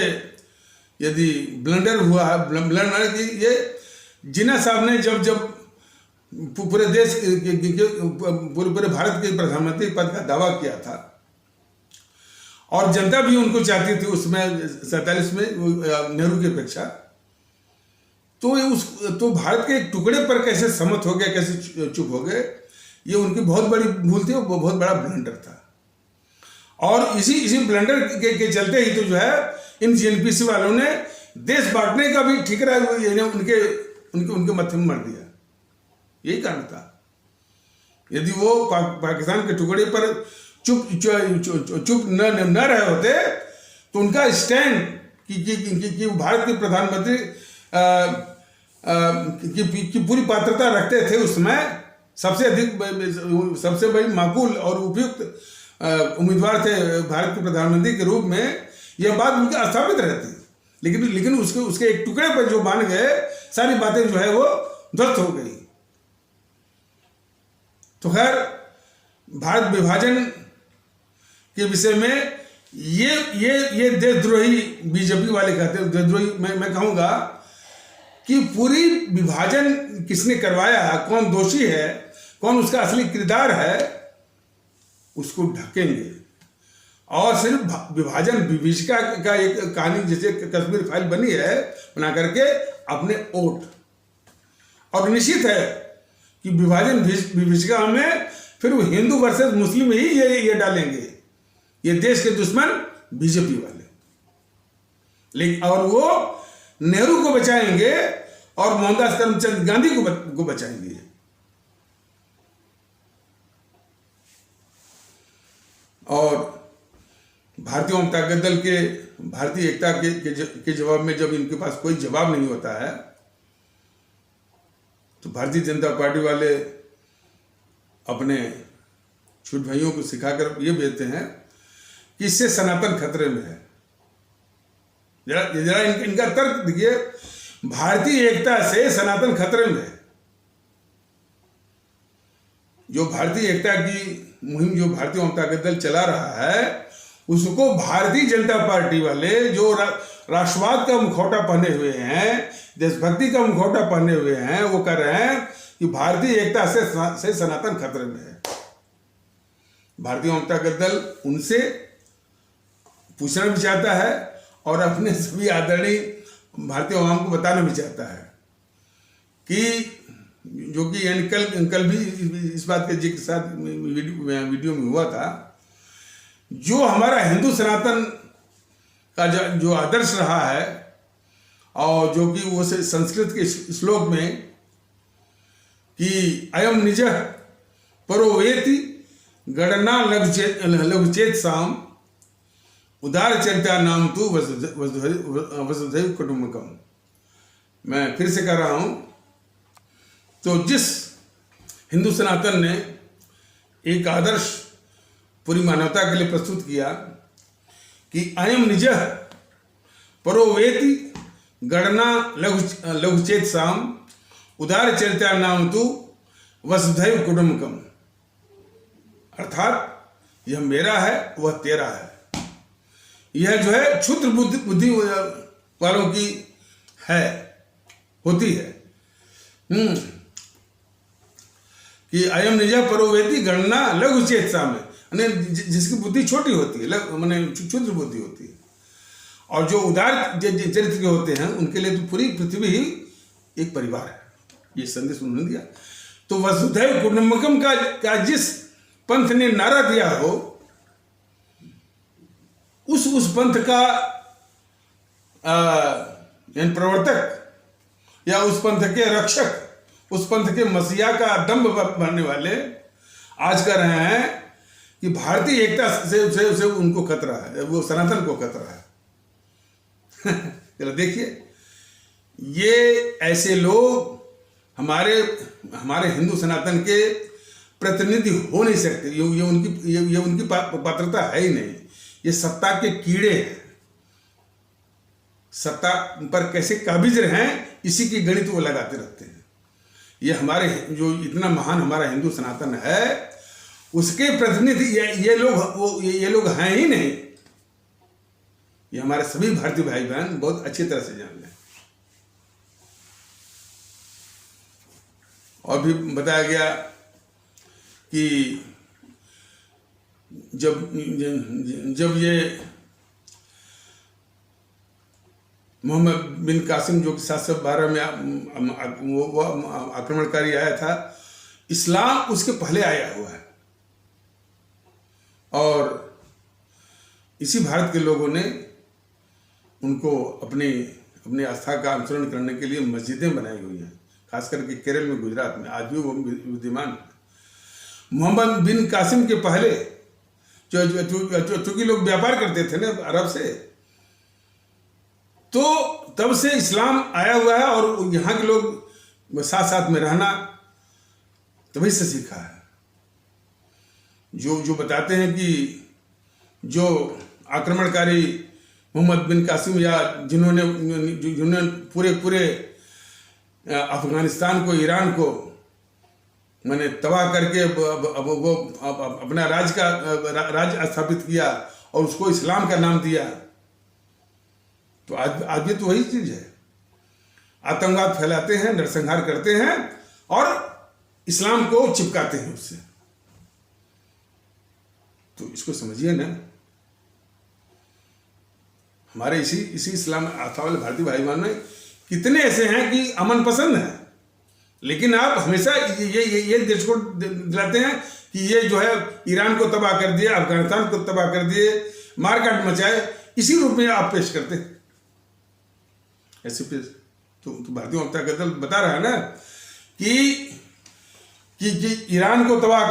यदि ब्लंडर हुआ है, ब्लंडर की ये जिन्ना साहब ने जब पूरे देश पूरे भारत के प्रधानमंत्री पद का दावा किया था, और जनता भी उनको चाहती थी उसमें 47 में नेहरू की अपेक्षा, तो भारत के एक टुकड़े पर कैसे सहमत हो गए, कैसे चुप हो गए, ये उनकी बहुत बड़ी भूल थी, वो बहुत बड़ा ब्लंडर था। और इसी ब्लंडर के चलते ही तो जो है इन जेएनपीसी वालों ने देश बांटने का भी ठिकरा उनके मत्थे में मार दिया। यही कारण था। यदि वो पाकिस्तान के टुकड़े पर चुप न रहे होते तो उनका स्टैंड कि भारत के प्रधानमंत्री की पूरी पात्रता रखते थे उस समय, सबसे बड़ी माकूल और उपयुक्त उम्मीदवार थे भारत के प्रधानमंत्री के रूप में, यह बात उनकी स्थापित रहती। लेकिन उसके एक टुकड़े पर जो मान गए, सारी बातें जो है वो ध्वस्त हो गई। तो खैर, भारत विभाजन के विषय में ये देशद्रोही बीजेपी वाले कहते हैं, देशद्रोही मैं कहूंगा कि पूरी विभाजन किसने करवाया, कौन दोषी है, कौन उसका असली किरदार है, उसको ढकेंगे। और सिर्फ विभाजन विभीषिका का एक कहानी जैसे कश्मीर फाइल बनी है बना करके अपने वोट, और निश्चित है कि विभाजन विभीषिका में फिर वो हिंदू वर्सेस मुस्लिम ही ये डालेंगे, ये देश के दुश्मन बीजेपी वाले। लेकिन और वो नेहरू को बचाएंगे और मोहनदास करमचंद गांधी को बचाएंगे। और भारतीय जनता दल के भारतीय एकता के जवाब में जब इनके पास कोई जवाब नहीं होता है तो भारतीय जनता पार्टी वाले अपने छोटे भाइयों को सिखाकर ये भेजते हैं कि इससे सनातन खतरे में है। जरा इनका तर्क देखिए, भारतीय एकता से सनातन खतरे में है। जो भारतीय एकता की मुहिम जो भारतीय जनता दल चला रहा है, उसको भारतीय जनता पार्टी वाले जो राष्ट्रवाद का मुखौटा पहने हुए हैं, देशभक्ति का मुखौटा पहने हुए हैं, वो कह रहे हैं कि भारतीय एकता से सनातन खतरे में है। भारतीय जनता दल उनसे पूछना भी चाहता है और अपने सभी आदरणीय भारतीय आवाम को बताना भी चाहता है कि जो कि यानी कल भी इस बात के जिक्र साथ वीडियो में हुआ था, जो हमारा हिंदू सनातन का जो आदर्श रहा है और जो कि वो संस्कृत के श्लोक में कि अयम निजः परो वेति गणना लघुचेत साम उदार चरिता नाम तू वसुधैव कुटुंबकम। मैं फिर से कह रहा हूं, तो जिस हिंदू सनातन ने एक आदर्श पूरी मानवता के लिए प्रस्तुत किया कि अयम निजः परो वेति गणना लघुचेत साम उदार चरिता नाम तू वसुधैव कुटुंबकम, अर्थात यह मेरा है वह तेरा है। यह जो है क्षुद्र बुद्धि वालों की होती है कि अयम निजा परोवेति गणना लघु चेतसा में, जिसकी बुद्धि छोटी होती है, माने क्षुद्र बुद्धि होती है। और जो उदार चरित्र के होते हैं उनके लिए तो पूरी पृथ्वी ही एक परिवार है। ये संदेश उन्होंने दिया। तो वसुधैव कुटुंबकम का जिस पंथ ने नारा दिया हो, उस पंथ का प्रवर्तक या उस पंथ के रक्षक, उस पंथ के मसीहा का दम्भ भरने वाले आज कह रहे हैं कि भारतीय एकता से उनको खतरा है, वो सनातन को खतरा है। चलो देखिए, ये ऐसे लोग हमारे हिंदू सनातन के प्रतिनिधि हो नहीं सकते। ये उनकी पात्रता है ही नहीं। ये सत्ता के कीड़े हैं, सत्ता पर कैसे काबिज रहें इसी की गणित वो लगाते रहते हैं। ये हमारे जो इतना महान हमारा हिंदू सनातन है उसके प्रतिनिधि ये लोग हैं ही नहीं। ये हमारे सभी भारतीय भाई बहन बहुत अच्छी तरह से जान लें। और भी बताया गया कि जब ये मोहम्मद बिन कासिम जो कि 712 में वो आक्रमणकारी आया था, इस्लाम उसके पहले आया हुआ है। और इसी भारत के लोगों ने उनको अपनी अपनी आस्था का अनुसरण करने के लिए मस्जिदें बनाई हुई हैं, खास करके केरल में, गुजरात में आज भी वो विद्यमान है। मोहम्मद बिन कासिम के पहले चूंकि लोग व्यापार करते थे ना अरब से, तो तब से इस्लाम आया हुआ है और यहाँ के लोग साथ साथ में रहना तभी से सीखा है। जो बताते हैं कि जो आक्रमणकारी मोहम्मद बिन कासिम या जिन्होंने पूरे अफगानिस्तान को, ईरान को मैंने तबाह करके वो अपना राज स्थापित किया और उसको इस्लाम का नाम दिया, तो आज भी तो वही चीज है। आतंकवाद फैलाते हैं, नरसंहार करते हैं और इस्लाम को चिपकाते हैं उससे। तो इसको समझिए ना, हमारे इसी इस्लाम आस्था वाले भारतीय भाई बहन में कितने ऐसे हैं कि अमन पसंद है, लेकिन आप हमेशा ये देश को दिलाते हैं कि ये जो है ईरान को तबाह कर दिए, अफगानिस्तान को तबाह कर दिए, मारकाट मचाए, इसी रूप में आप पेश करते हैं। ऐसे पेश तो भारतीय जनता दल बता रहा है ना कि ईरान को तबाह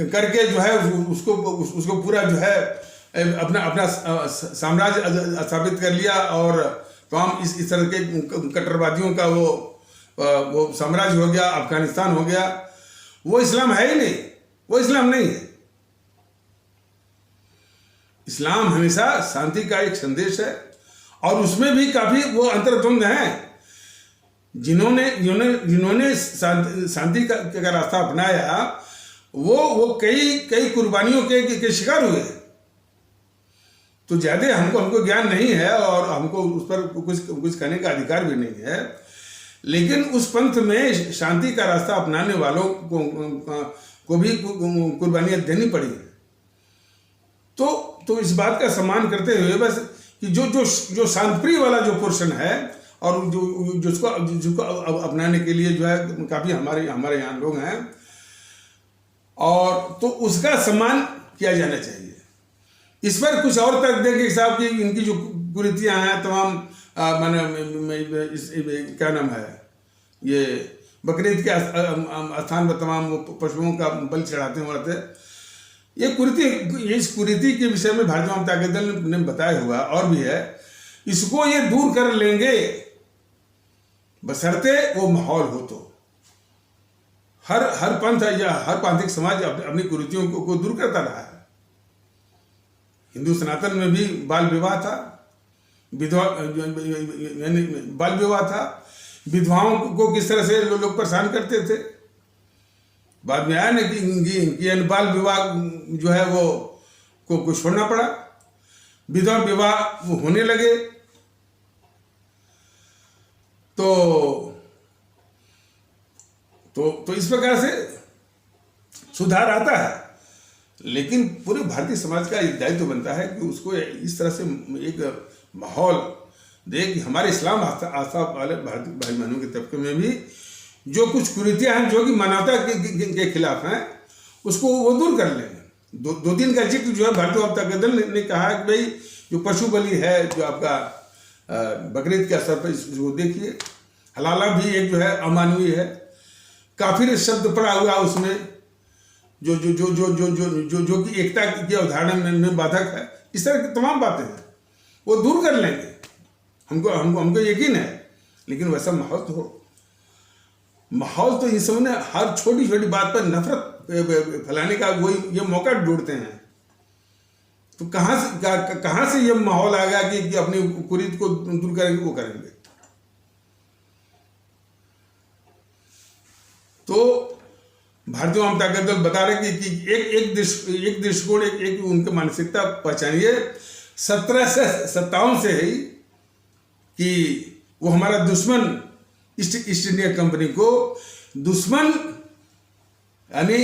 करके जो है उसको पूरा जो है अपना साम्राज्य स्थापित कर लिया और तमाम इस तरह के कट्टरवादियों का वो साम्राज्य हो गया, अफगानिस्तान हो गया। वो इस्लाम है ही नहीं, वो इस्लाम नहीं है। इस्लाम हमेशा शांति का एक संदेश है और उसमें भी काफी वो अंतर्द्वंद हैं। जिन्होंने शांति का रास्ता अपनाया वो कई कुर्बानियों के शिकार हुए। तो ज्यादा हमको ज्ञान नहीं है और हमको उस पर कुछ कहने का अधिकार भी नहीं है, लेकिन उस पंथ में शांति का रास्ता अपनाने वालों को भी कुर्बानियां देनी पड़ी। तो इस बात का सम्मान करते हुए बस कि जो शांतिप्रिय वाला जो पोर्शन है और जिसको अपनाने के लिए जो है काफी हमारे यहाँ लोग हैं, और तो उसका सम्मान किया जाना चाहिए। इस पर कुछ और तर्क दें कि साहब की इनकी जो कुरीतियां हैं तमाम क्या नाम है, ये बकरीद के स्थान पर तमाम पशुओं का बलि चढ़ाते हैं, ये कुरीति, इस कुरीति के विषय में भारतीय जनता दल ने बताया हुआ और भी है। इसको ये दूर कर लेंगे बशर्ते वो माहौल हो। तो हर पंथ या हर प्रांतिक समाज अपनी कुरीतियों को दूर करता रहा है। हिंदू सनातन में भी बाल विवाह था, बाल विवाह था, विधवाओं को किस तरह से लोग परेशान करते थे। बाद में आया ना कि बाल विवाह जो है वो को छोड़ना पड़ा, विधवा विवाह वो होने लगे। तो इस प्रकार से सुधार आता है, लेकिन पूरे भारतीय समाज का एक दायित्व बनता है कि उसको इस तरह से एक माहौल दे कि हमारे इस्लाम आस्था वाले भारतीय भाई बहनों के तबके में भी जो कुछ कुरीतियां हैं जो कि मानवता के खिलाफ हैं, उसको वो दूर कर लेंगे। दो दिन का जिक्र जो है भारतीय जनता दल ने कहा कि भाई जो पशु बलि है, जो आपका बकरीद के असर पर इसको देखिए, हलाला भी एक जो है अमानवीय है, काफिर शब्द पड़ा हुआ उसमें जो कि एकता की अवधारणा में बाधक है। इस तरह की तमाम बातें हैं, वो दूर कर लेंगे, हमको यकीन है। लेकिन वैसा माहौल तो इस समय हर छोटी छोटी बात पर नफरत फैलाने का वो ये मौका ढूंढते हैं। तो कहां से ये माहौल आ गया कि अपनी कुरीत को दूर करेंगे, वो करेंगे। तो भारतीय जनता दल बता रहे कि एक दृष्टिकोण, एक उनकी मानसिकता पहचानिए 1757 से है कि वो हमारा दुश्मन ईस्ट इंडिया कंपनी को दुश्मन, यानी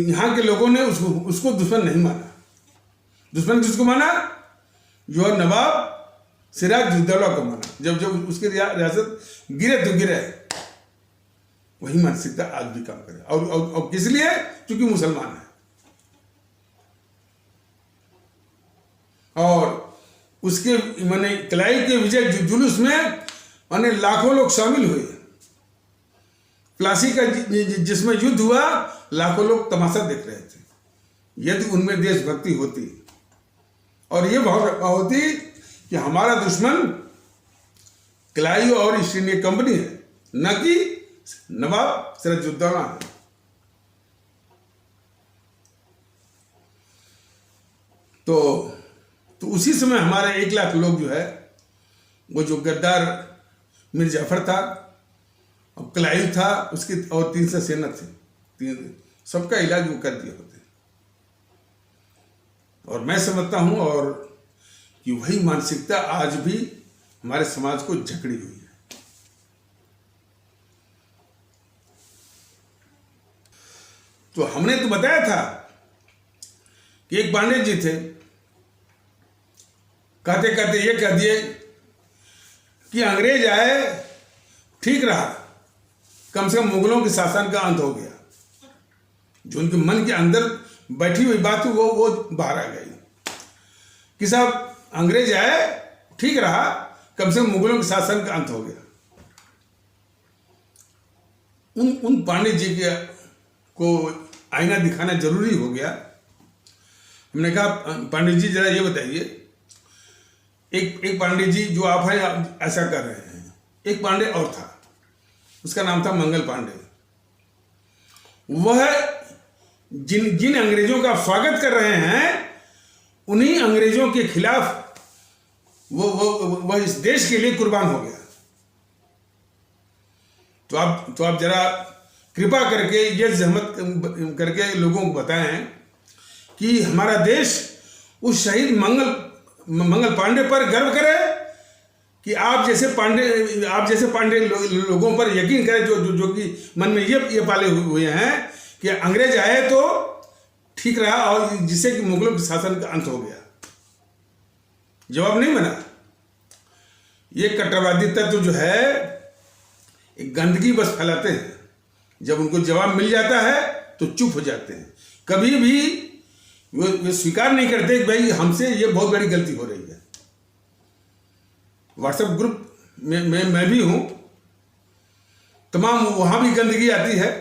यहाँ के लोगों ने उसको दुश्मन नहीं माना। दुश्मन किसको माना? जो है नवाब सिराजुद्दौला को माना। जब उसकी रियासत गिरे तो गिरे। वही मानसिकता आज भी काम करे, और किस लिए? क्योंकि मुसलमान है। और उसके माने क्लाइव के विजय जुलूस में माने लाखों लोग शामिल हुए। प्लासी का जिसमें युद्ध हुआ, लाखों लोग तमाशा देख रहे थे। यदि उनमें देशभक्ति होती और ये भाव होती कि हमारा दुश्मन क्लाइव और ईस्ट इंडिया कंपनी है, न कि नवाब सिराजुद्दौला है। तो उसी समय हमारे 1 लाख लोग जो है, वो जो गद्दार मीर जाफर था, अब क्लाइव था, उसकी और 300 सेना थे, सबका इलाज वो कर दिए होते। और मैं समझता हूं और कि वही मानसिकता आज भी हमारे समाज को जकड़ी हुई है। तो हमने तो बताया था कि एक पांडे जी थे, कहते कहते ये कह दिए कि अंग्रेज आए ठीक रहा, कम से कम मुगलों के शासन का अंत हो गया। जो उनके मन के अंदर बैठी हुई बात थी वो बाहर आ गई कि साहब अंग्रेज आए ठीक रहा, कम से कम मुगलों के शासन का अंत हो गया। उन पांडे जी के को आईना दिखाना जरूरी हो गया। हमने कहा पांडे जी जरा ये बताइए, एक पांडे जी जो आप हैं ऐसा कर रहे हैं, एक पांडे और था, उसका नाम था मंगल पांडे। वह जिन अंग्रेजों का स्वागत कर रहे हैं, उन्हीं अंग्रेजों के खिलाफ वो इस देश के लिए कुर्बान हो गया। तो आप जरा कृपा करके ये जहमत करके लोगों को बताएं कि हमारा देश उस शहीद मंगल पांडे पर गर्व करे कि आप जैसे पांडे लोगों पर यकीन करें जो कि मन में ये पाले हुए हैं कि अंग्रेज आए तो ठीक रहा और जिससे कि मुगलों के शासन का अंत हो गया। जवाब नहीं बना। ये कट्टरवादी तत्व जो है एक गंदगी बस फैलाते हैं, जब उनको जवाब मिल जाता है तो चुप हो जाते हैं। कभी भी वो स्वीकार नहीं करते कि भाई हमसे ये बहुत बड़ी गलती हो रही है। व्हाट्सएप ग्रुप में मैं भी हूं, तमाम वहां भी गंदगी आती है,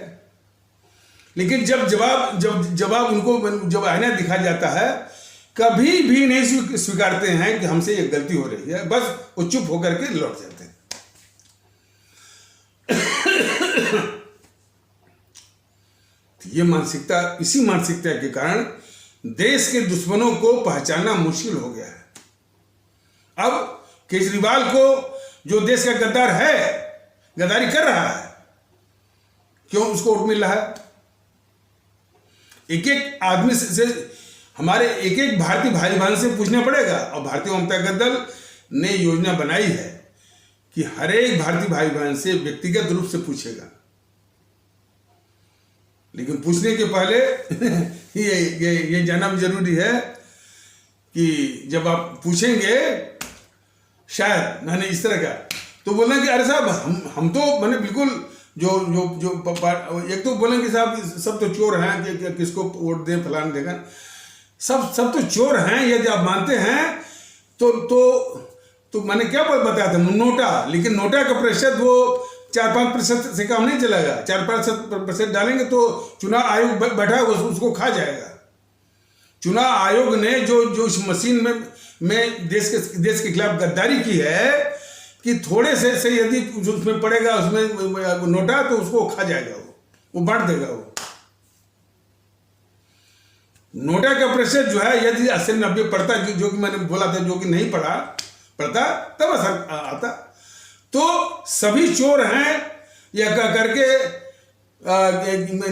लेकिन जब जवाब उनको जब आईना दिखा जाता है, कभी भी नहीं स्वीकारते हैं कि हमसे ये गलती हो रही है, बस वो चुप होकर के लौट जाते हैं। ये मानसिकता, इसी मानसिकता के कारण देश के दुश्मनों को पहचानना मुश्किल हो गया है। अब केजरीवाल को जो देश का गद्दार है, गद्दारी कर रहा है, क्यों उसको वोट मिल रहा है? एक एक आदमी से हमारे एक एक भारतीय भाई बहन से पूछना पड़ेगा। और भारतीय जनता दल ने योजना बनाई है कि हर एक भारतीय भाई बहन से व्यक्तिगत रूप से पूछेगा, लेकिन पूछने के पहले ये जानना भी जरूरी है कि जब आप पूछेंगे शायद मैंने इस तरह का, तो बोलना कि अरे साहब हम तो मैंने बिल्कुल जो एक तो बोलें कि साहब सब तो चोर हैं कि किसको वोट दें फलान देगा, सब तो चोर हैं। यदि आप मानते हैं तो मैंने क्या बताया था, नोटा, लेकिन नोटा का प्रतिशत वो 4-5% से कम नहीं चलेगा। 4-5% डालेंगे तो चुनाव आयोग बैठा उसको खा जाएगा। चुनाव आयोग ने जो इस मशीन में देश के खिलाफ गद्दारी की है कि थोड़े से यदि उसमें पड़ेगा उसमें नोटा तो उसको खा जाएगा, वो बांट देगा। वो नोटा का प्रतिशत जो है यदि 80-90 पड़ता, जो कि मैंने बोला था, जो कि नहीं पड़ता तब असर आता। तो सभी चोर हैं या करके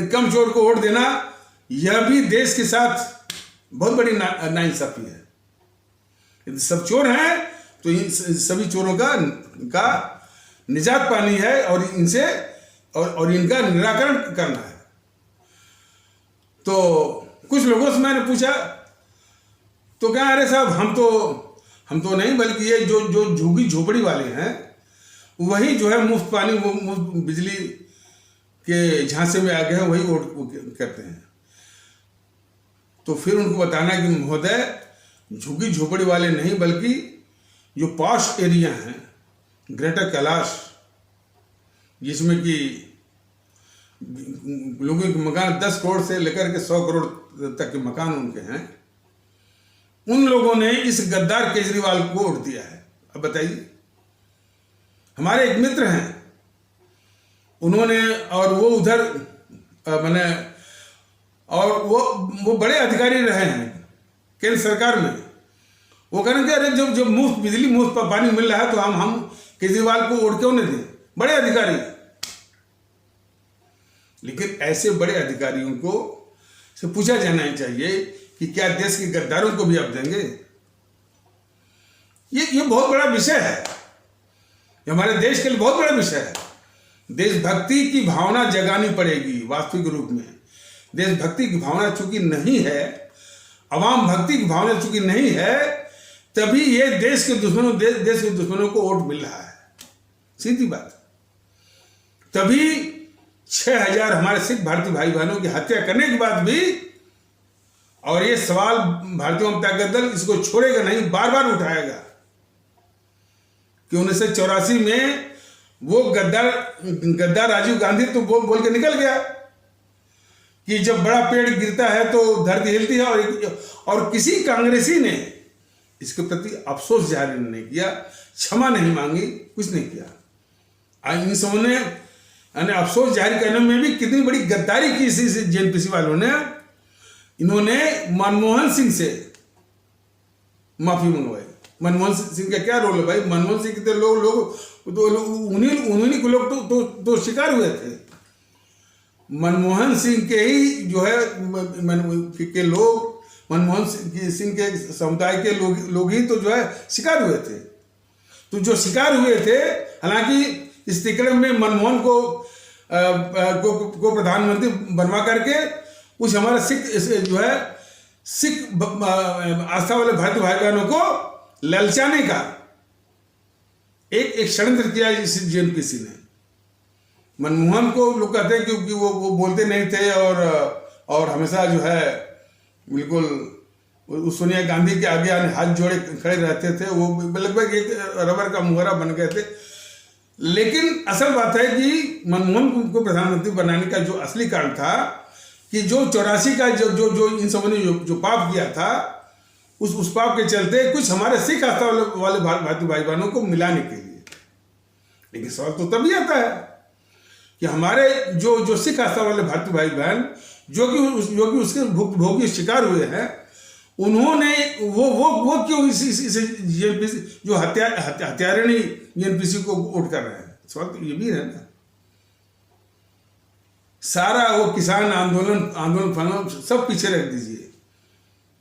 कम चोर को वोट देना, यह भी देश के साथ बहुत बड़ी नाइंसाफी है। यदि सब चोर हैं तो इन सभी चोरों का निजात पानी है और इनसे और इनका निराकरण करना है। तो कुछ लोगों से मैंने पूछा तो क्या, अरे साहब हम तो नहीं, बल्कि ये जो झुग्गी झोपड़ी वाले हैं वही जो है मुफ्त पानी मुफ्त बिजली के झांसे में आ गए हैं, वही वोट करते हैं। तो फिर उनको बताना कि महोदय झुग्गी झोपड़ी वाले नहीं, बल्कि जो पॉश एरिया हैं, ग्रेटर कैलाश, जिसमें कि लोगों के मकान 10 करोड़ से लेकर के 100 करोड़ तक के मकान उनके हैं, उन लोगों ने इस गद्दार केजरीवाल को वोट दिया है। अब बताइए, हमारे एक मित्र हैं, उन्होंने, और वो उधर मैंने, और वो बड़े अधिकारी रहे हैं केंद्र सरकार में। वो कह रहे हैं कि अरे जब मुफ्त बिजली, मुफ्त पानी मिल रहा है तो हम केजरीवाल को वोट क्यों नहीं दें, बड़े अधिकारी। लेकिन ऐसे बड़े अधिकारियों को से पूछा जाना चाहिए कि क्या देश के गद्दारों को भी आप देंगे? ये बहुत बड़ा विषय है, ये हमारे देश के लिए बहुत बड़ा विषय है। देशभक्ति की भावना जगानी पड़ेगी वास्तविक रूप में। देशभक्ति की भावना चूंकि नहीं है, अवाम भक्ति की भावना चूंकि नहीं है, तभी ये देश के दुश्मनों को वोट मिल रहा है। सीधी बात। तभी 6000 हमारे सिख भारतीय भाई बहनों की हत्या करने के बाद भी, और ये सवाल भारतीय जनता दल इसको छोड़ेगा नहीं, बार बार उठाएगा कि 1984 में वो गद्दार राजीव गांधी तो बोल के निकल गया कि जब बड़ा पेड़ गिरता है तो धरती हिलती है, और किसी कांग्रेसी ने इसके प्रति अफसोस जाहिर नहीं किया, क्षमा नहीं मांगी, कुछ नहीं किया। इन सबों ने अफसोस जाहिर करने में भी कितनी बड़ी गद्दारी की इसी जेएनपीसी वालों ने। इन्होंने मनमोहन सिंह से माफी मंगवाई। मनमोहन सिंह का क्या रोल है भाई? मनमोहन सिंह के उन्हीं को लोग तो शिकार हुए थे। मनमोहन सिंह के ही जो है के लोग, मनमोहन सिंह के समुदाय के लोग ही तो जो है शिकार हुए थे। तो जो शिकार हुए थे, हालांकि इस तिकड़म में मनमोहन को प्रधानमंत्री बनवा करके कुछ हमारे सिख जो है सिख आस्था वाले भारतीय भाई बहनों को ललचाने का एक षड्यंत्र किया इस जेएनपीसी ने। मनमोहन को लोग कहते हैं क्योंकि वो बोलते नहीं थे और हमेशा जो है बिल्कुल सोनिया गांधी के आगे हाथ जोड़े खड़े रहते थे। वो लगभग एक रबर का मुहरा बन गए थे। लेकिन असल बात है कि मनमोहन को प्रधानमंत्री बनाने का जो असली कारण था कि जो 84 का जो इन सबों ने जो पाप किया था, उस पाप के चलते कुछ हमारे सिख आस्था वाले भारतीय भाई बहनों को मिलाने के लिए। लेकिन सवाल तो तभी आता है कि हमारे जो सिख आस्था वाले भारतीय भाई बहन जो कि उसके भोगी शिकार हुए हैं, उन्होंने वो क्यों इस जेएनपीसी जो हत्यारिणी जेएनपीसी को वोट कर रहे हैं? सवाल तो ये भी है ना। सारा वो किसान आंदोलन सब पीछे रख दीजिए।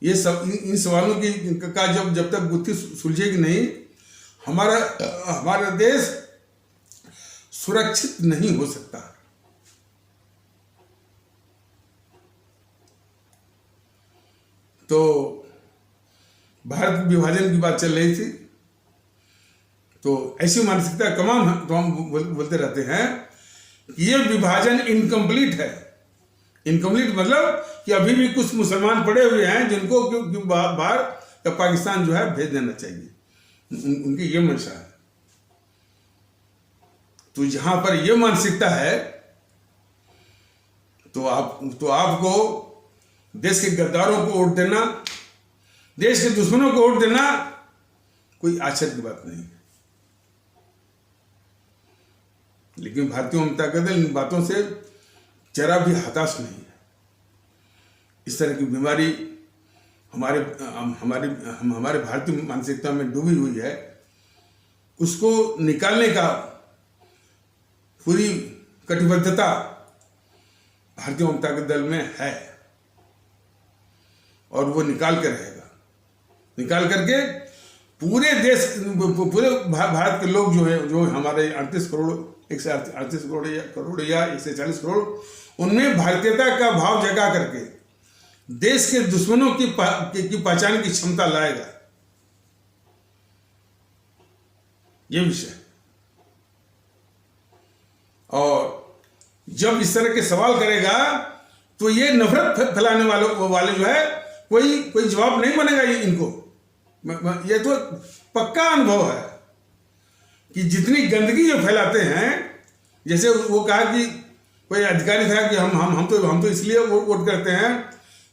ये सब इन सवालों का जब तक गुत्थी सुलझेगी नहीं, हमारा देश सुरक्षित नहीं हो सकता। तो भारत विभाजन की बात चल रही थी, तो ऐसी मानसिकता तमाम तो हम बोलते रहते हैं कि ये विभाजन इनकम्प्लीट है। इनकम्प्लीट मतलब कि अभी भी कुछ मुसलमान पड़े हुए हैं जिनको बाहर या पाकिस्तान जो है भेज देना चाहिए, उनकी ये मंशा है। तो जहां पर ये मानसिकता है तो आपको देश के गद्दारों को वोट देना, देश के दुश्मनों को वोट देना कोई आश्चर्य की बात नहीं है। लेकिन भारतीय जनता दल इन बातों से जरा भी हताश नहीं है। इस तरह की बीमारी हमारे भारतीय मानसिकता में डूबी हुई है, उसको निकालने का पूरी कटिबद्धता भारतीय जनता दल में है और वो निकाल के रहेगा। निकाल करके पूरे देश, पूरे भारत के लोग जो हमारे 138 करोड़ या 140 करोड़, उनमें भारतीयता का भाव जगा करके देश के दुश्मनों की पहचान की क्षमता लाएगा। ये विषय। और जब इस तरह के सवाल करेगा तो ये नफरत फैलाने वाले जो है कोई जवाब नहीं बनेगा इनको। ये तो पक्का अनुभव है कि जितनी गंदगी जो फैलाते हैं, जैसे वो कहा कि कोई अधिकारी था कि हम तो इसलिए वोट करते हैं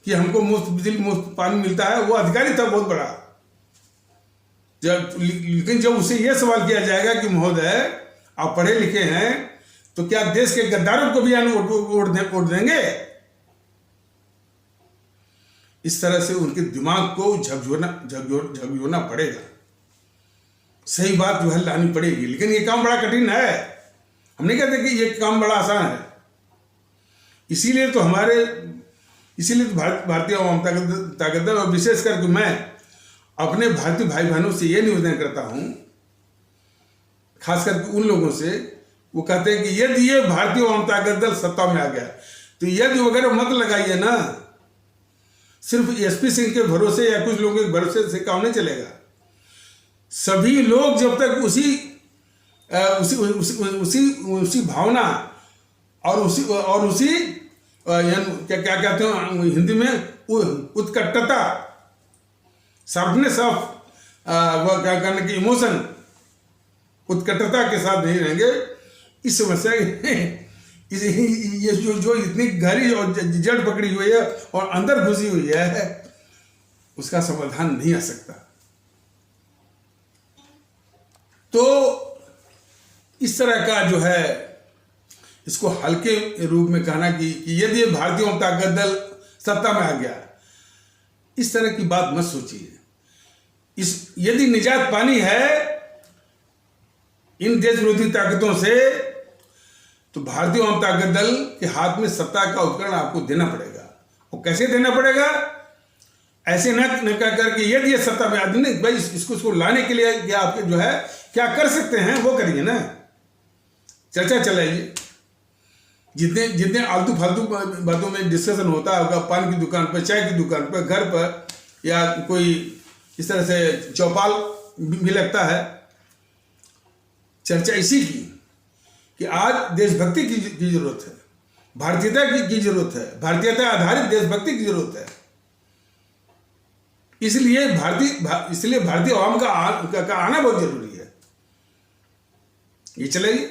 कि हमको मुफ्त बिजली मुफ्त पानी मिलता है। वो अधिकारी था बहुत बड़ा। लेकिन जब उसे यह सवाल किया जाएगा कि महोदय आप पढ़े लिखे हैं तो क्या देश के गद्दारों को भी वोट देंगे? इस तरह से उनके दिमाग को झकझोरना पड़ेगा। सही बात जो है लानी पड़ेगी। लेकिन ये काम बड़ा कठिन है। हम नहीं कहते कि ये काम बड़ा आसान है। इसीलिए तो भारतीय आवाम ताकत दल और विशेष करके मैं अपने भारतीय भाई बहनों से ये निवेदन करता हूं, खास करके उन लोगों से, वो कहते हैं कि यदि ये भारतीय आवाम ताकत दल सत्ता में आ गया तो यदि वगैरह मत लगाइए ना। सिर्फ एसपी सिंह के भरोसे या कुछ लोगों के भरोसे से काम नहीं चलेगा। सभी लोग जब तक उसी भावना और उसी क्या कहते हैं हिंदी में उत्कटता, शार्पनेस ऑफ क्या करने की इमोशन, उत्कटता के साथ नहीं रहेंगे, इस समस्या ये जो इतनी गहरी और जड़ पकड़ी हुई है और अंदर घुसी हुई है, उसका समाधान नहीं आ सकता। तो इस तरह का जो है, इसको हल्के रूप में कहना कि यदि भारतीय जनता दल सत्ता में आ गया, इस तरह की बात मत सोचिए। यदि निजात पानी है इन देश विरोधी ताकतों से, तो भारतीय जनता दल के हाथ में सत्ता का उपकरण आपको देना पड़ेगा। और कैसे देना पड़ेगा? ऐसे न कह करके यदि ये सत्ता में आदमी नहीं भाई इसको लाने के लिए क्या आपके जो है क्या कर सकते हैं वो करिए ना, चर्चा चलाइए। जितने आलतू फालतू बातों में डिस्कशन होता होगा, पान की दुकान पर, चाय की दुकान पर, घर पर, या कोई इस तरह से चौपाल भी लगता है, चर्चा इसी की कि आज देशभक्ति की जरूरत है, भारतीयता की जरूरत है, भारतीयता आधारित देशभक्ति की जरूरत है। इसलिए भारतीय आवाम का आना बहुत जरूरी है। ये चलेगी।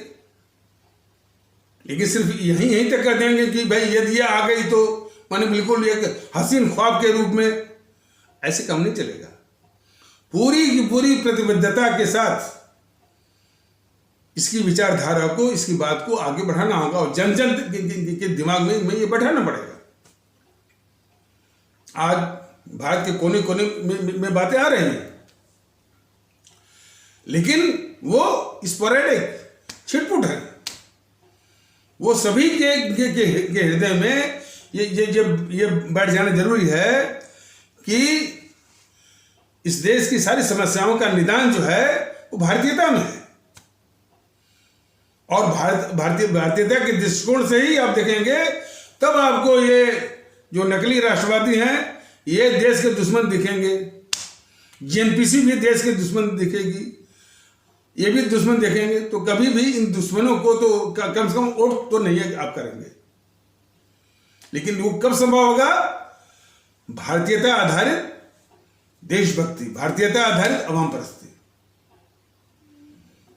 लेकिन सिर्फ यहीं तक कर देंगे कि भाई यदि ये आ गई तो माने बिल्कुल एक हसीन ख्वाब के रूप में, ऐसे काम नहीं चलेगा। पूरी की पूरी प्रतिबद्धता के साथ इसकी विचारधारा को, इसकी बात को आगे बढ़ाना होगा और जन जन के दिमाग में ये बैठाना पड़ेगा। आज भारत के कोने कोने में बातें आ रही हैं, लेकिन वो स्पोरेडिक छिटपुट है। वो सभी के हृदय में ये बैठ जाना जरूरी है कि इस देश की सारी समस्याओं का निदान जो है वो भारतीयता में है। और भारतीयता के दृष्टिकोण से ही आप देखेंगे, तब आपको ये जो नकली राष्ट्रवादी हैं ये देश के दुश्मन दिखेंगे। जेएनपीसी भी देश के दुश्मन दिखेगी, ये भी दुश्मन देखेंगे। तो कभी भी इन दुश्मनों को तो कम से कम वोट तो नहीं है आप करेंगे। लेकिन वो कब संभव होगा? भारतीयता आधारित देशभक्ति, भारतीयता आधारित अवाम परस्ती।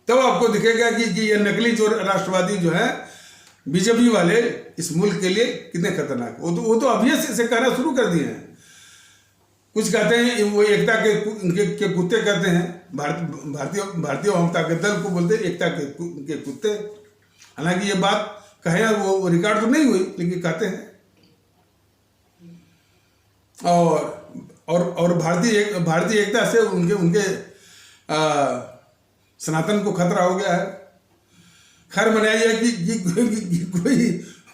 तब आपको दिखेगा कि ये नकली जो राष्ट्रवादी जो है बीजेपी वाले इस मुल्क के लिए कितने खतरनाक। वो तो अभी से कहना शुरू कर दिए हैं। कुछ कहते हैं वो एकता के कुत्ते कहते हैं, भारतीय जनता दल को बोलते हैं एकता के कुत्ते। हालांकि ये बात कहे वो रिकॉर्ड तो नहीं हुई, लेकिन कहते हैं। और भारतीय एकता से उनके सनातन को खतरा हो गया है। खैर मनाइए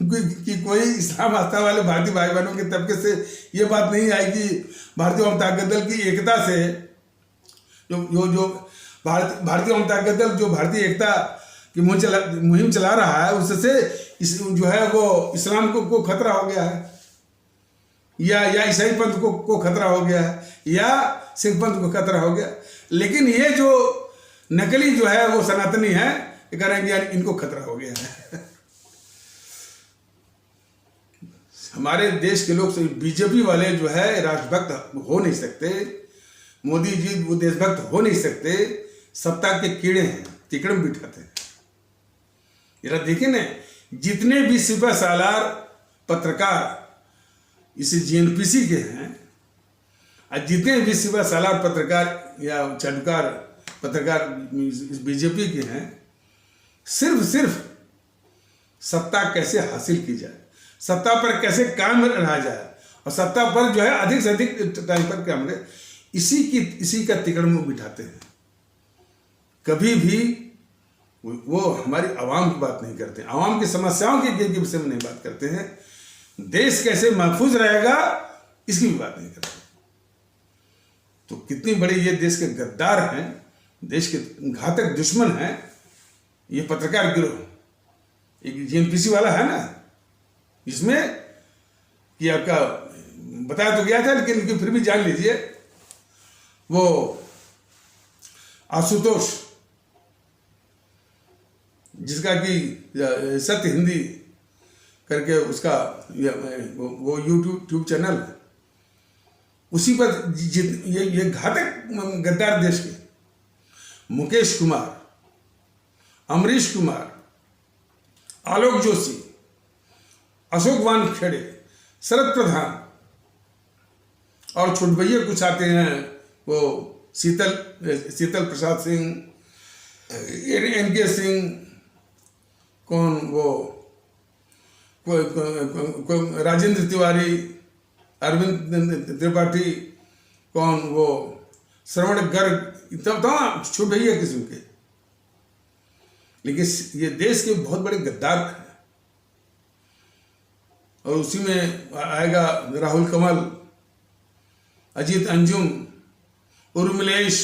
कि कोई इस्लाम आस्था वाले भारतीय भाई बहनों के तबके से ये बात नहीं आई कि भारतीय जनता दल की एकता से जो भारतीय जनता दल जो भारतीय एकता की मुहिम चला रहा है, उससे जो है वो इस्लाम को खतरा हो गया है, या ईसाई पंथ को खतरा हो गया है, या सिख पंथ को खतरा हो गया। लेकिन ये जो नकली जो है वो सनातनी है, ये कह रहे हैं यार इनको खतरा हो गया है। हमारे देश के लोग बीजेपी वाले जो है राष्ट्रभक्त हो नहीं सकते। मोदी जी वो देशभक्त हो नहीं सकते, सत्ता के कीड़े हैं, तिकड़ में बिठाते हैं। जरा देखिए ना, जितने भी सिपह सालार पत्रकार इस जीएनपीसी के हैं और जितने भी सिपह सालार पत्रकार या चालुकार पत्रकार इस बीजेपी के हैं, सिर्फ सत्ता कैसे हासिल की जाए, सत्ता पर कैसे कायम रहा जाए और सत्ता पर जो है अधिक से अधिक टाइम पर कायम रहे, इसी का तिकड़ में बिठाते हैं। कभी भी वो हमारी आवाम की बात नहीं करते, आवाम की समस्याओं के विषय में नहीं बात करते हैं, देश कैसे महफूज रहेगा इसकी भी बात नहीं करते। तो कितनी बड़े ये देश के गद्दार हैं, देश के घातक दुश्मन हैं ये पत्रकार गिरोह। एक जीएनपीसी वाला है ना, इसमें कि आपका बताया तो गया था, लेकिन फिर भी जान लीजिए, वो आशुतोष जिसका कि सत्य हिंदी करके उसका वो यूट्यूब चैनल है, उसी पर ये घातक गद्दार देश के मुकेश कुमार, अमरीश कुमार, आलोक जोशी, अशोक वानखेड़े, शरद प्रधान और छुटभैया कुछ आते हैं, वो शीतल प्रसाद सिंह, एनके सिंह, कौन वो राजेंद्र तिवारी, अरविंद त्रिपाठी, कौन वो श्रवण गर्ग, तमाम छुटभैया किस्म के। लेकिन ये देश के बहुत बड़े गद्दार हैं और उसी में आएगा राहुल कमल, अजीत अंजुम, उर्मिलेश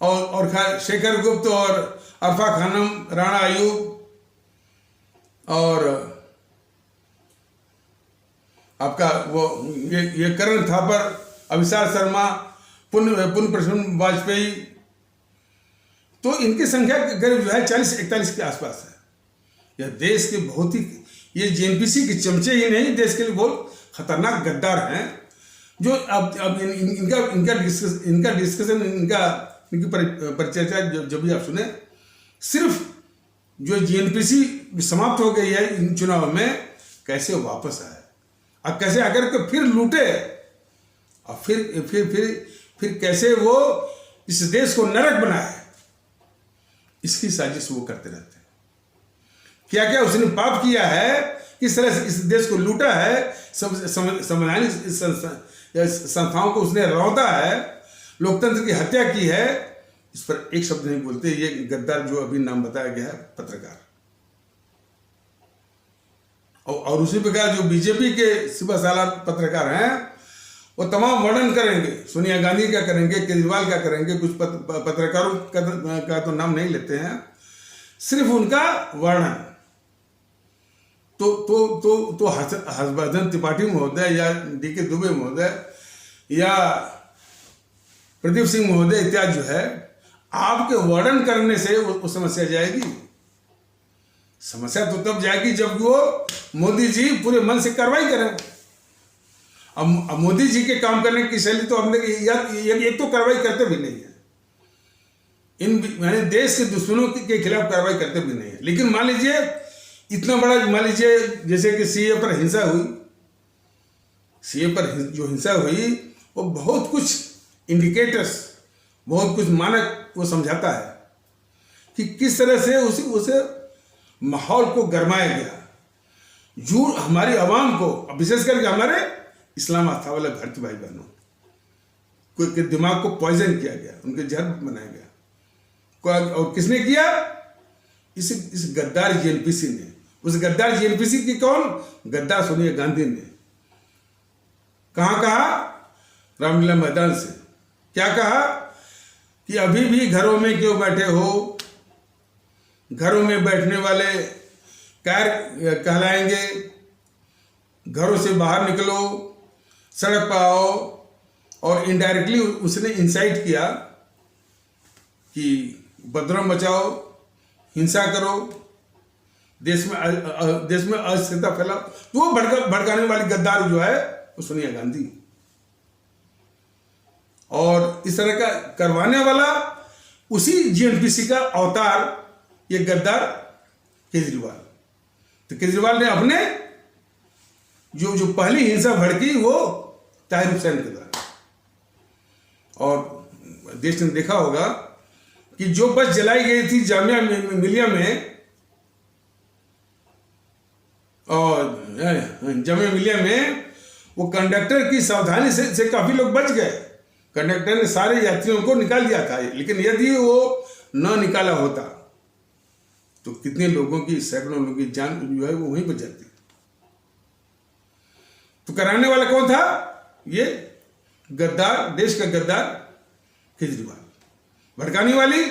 और शेखर गुप्त और अरफा खानम, राणा अयूब और आपका वो ये करण थापर, अभिसार शर्मा, पुण्य प्रसन्न वाजपेयी। तो इनकी संख्या करीब जो है 40-41 के आसपास है। यह देश के बहुत ही, ये जीएनपीसी के चमचे ही नहीं, देश के लिए बहुत खतरनाक गद्दार हैं, जो अब इनका डिस्कशन इनकी परिचर्चा जब भी आप सुने, सिर्फ जो जीएनपीसी समाप्त हो गई है इन चुनाव में, कैसे वापस आए और कैसे आकर के फिर लूटे और फिर कैसे वो इस देश को नरक बनाए, इसकी साजिश वो करते रहते हैं। क्या क्या उसने पाप किया है, किस तरह से इस देश को लूटा है, संवैधानिक संस्थाओं को उसने रौंदा है, लोकतंत्र की हत्या की है, इस पर एक शब्द नहीं बोलते ये गद्दार जो अभी नाम बताया गया है पत्रकार। और उसी प्रकार जो बीजेपी के सिपह सालार पत्रकार हैं, वो तमाम वर्णन करेंगे, सोनिया गांधी का करेंगे, केजरीवाल का करेंगे, कुछ पत्रकारों का तो नाम नहीं लेते हैं, सिर्फ उनका वर्णन। तो हर्षवर्धन त्रिपाठी महोदय या डीके दुबे महोदय या प्रदीप सिंह महोदय इत्यादि जो है, आपके वर्णन करने से वो समस्या जाएगी। समस्या तो तब जाएगी जब वो मोदी जी पूरे मन से कार्रवाई करें। अब मोदी जी के काम करने की शैली तो हमने एक तो कार्रवाई करते भी नहीं है, यानी देश के दुश्मनों के खिलाफ कार्रवाई करते भी नहीं है। लेकिन मान लीजिए इतना बड़ा, मान लीजिए जैसे कि सीए पर हिंसा हुई, सीए पर जो हिंसा हुई वो बहुत कुछ इंडिकेटर्स, बहुत कुछ मानक वो समझाता है कि किस तरह से उसे माहौल को गरमाया गया, जो हमारी आवाम को, विशेष करके हमारे इस्लाम आस्था वाले भारतीय भाई बहनों के दिमाग को पॉइजन किया गया, उनके जहर बनाया गया। और किसने किया? इस गद्दार जीएनपीसी ने। उस गद्दार जीएनपीसी की कौन? गद्दार सोनिया गांधी ने। कहाँ कहा? रामलीला मैदान से। क्या कहा कि अभी भी घरों में क्यों बैठे हो, घरों में बैठने वाले कैर कहलाएंगे, घरों से बाहर निकलो, सड़क पर आओ। और इनडायरेक्टली उसने इंसाइट किया कि उपद्रव मचाओ, हिंसा करो, देश में अस्थिरता फैलाओ। तो वो भड़काने वाली गद्दार जो है वो सोनिया गांधी। और इस तरह का करवाने वाला उसी जीएनपीसी का अवतार ये गद्दार केजरीवाल। तो केजरीवाल ने अपने जो पहली हिंसा भड़की वो ताहिर हुसैन के द्वारा। और देश ने देखा होगा कि जो बस जलाई गई थी जामिया मिलिया में, और जामिया मिलिया में वो कंडक्टर की सावधानी से काफी लोग बच गए। कंडक्टर ने सारे यात्रियों को निकाल दिया था, लेकिन यदि वो न निकाला होता तो कितने लोगों की, सैकड़ों लोगों की जान जो है वो वहीं पर जाती। तो कराने वाला कौन था? ये गद्दार, देश का गद्दार केजरीवाल। भड़काने वाली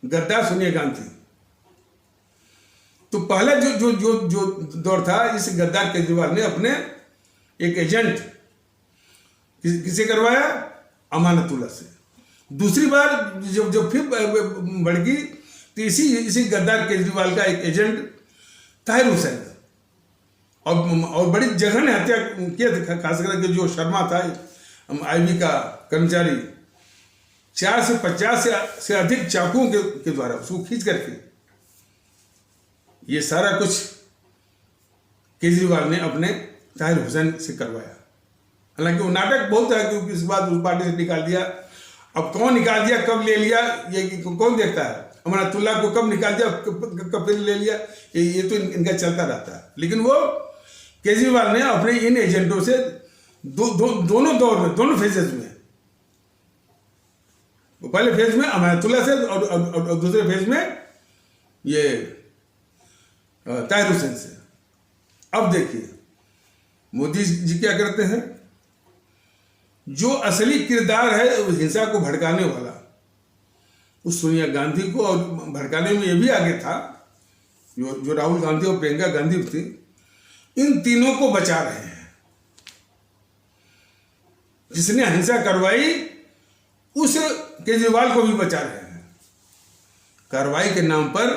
गद्दार सोनिया गांधी। तो पहला जो दौर था, इस गद्दार केजरीवाल ने अपने एक एजेंट किसे करवाया? अमानतुल्लाह से। दूसरी बार जब फिर भड़की तो इसी गद्दार केजरीवाल का एक एजेंट ताहिर हुसैन, और बड़ी जघन्य हत्या किया था। खास करके जो शर्मा था आईबी का कर्मचारी, 4 से 50 से अधिक चाकुओं के द्वारा उसको खींच करके, ये सारा कुछ केजरीवाल ने अपने ताहिर हुसैन से करवाया। हालांकि वो नाटक बहुत है, क्योंकि इसके बाद उस पार्टी से निकाल दिया। अब कौन निकाल दिया, कब ले लिया, ये कौन देखता है? अमानतुल्लाह को कब निकाल दिया, कब फिर ले लिया, ये तो इनका चलता रहता है। लेकिन वो केजरीवाल ने अपने इन एजेंटों से दोनों दौर में, दोनों फेजेस में, पहले फेज में अमानतुल्लाह से और दूसरे फेज में ये ताहिर हुसैन से। अब देखिए मोदी जी क्या करते हैं। जो असली किरदार है हिंसा को भड़काने वाला, उस सोनिया गांधी को, और भड़काने में ये भी आगे था जो राहुल गांधी और प्रियंका गांधी थी, इन तीनों को बचा रहे हैं। जिसने हिंसा करवाई उस केजरीवाल को भी बचा रहे हैं। कार्रवाई के नाम पर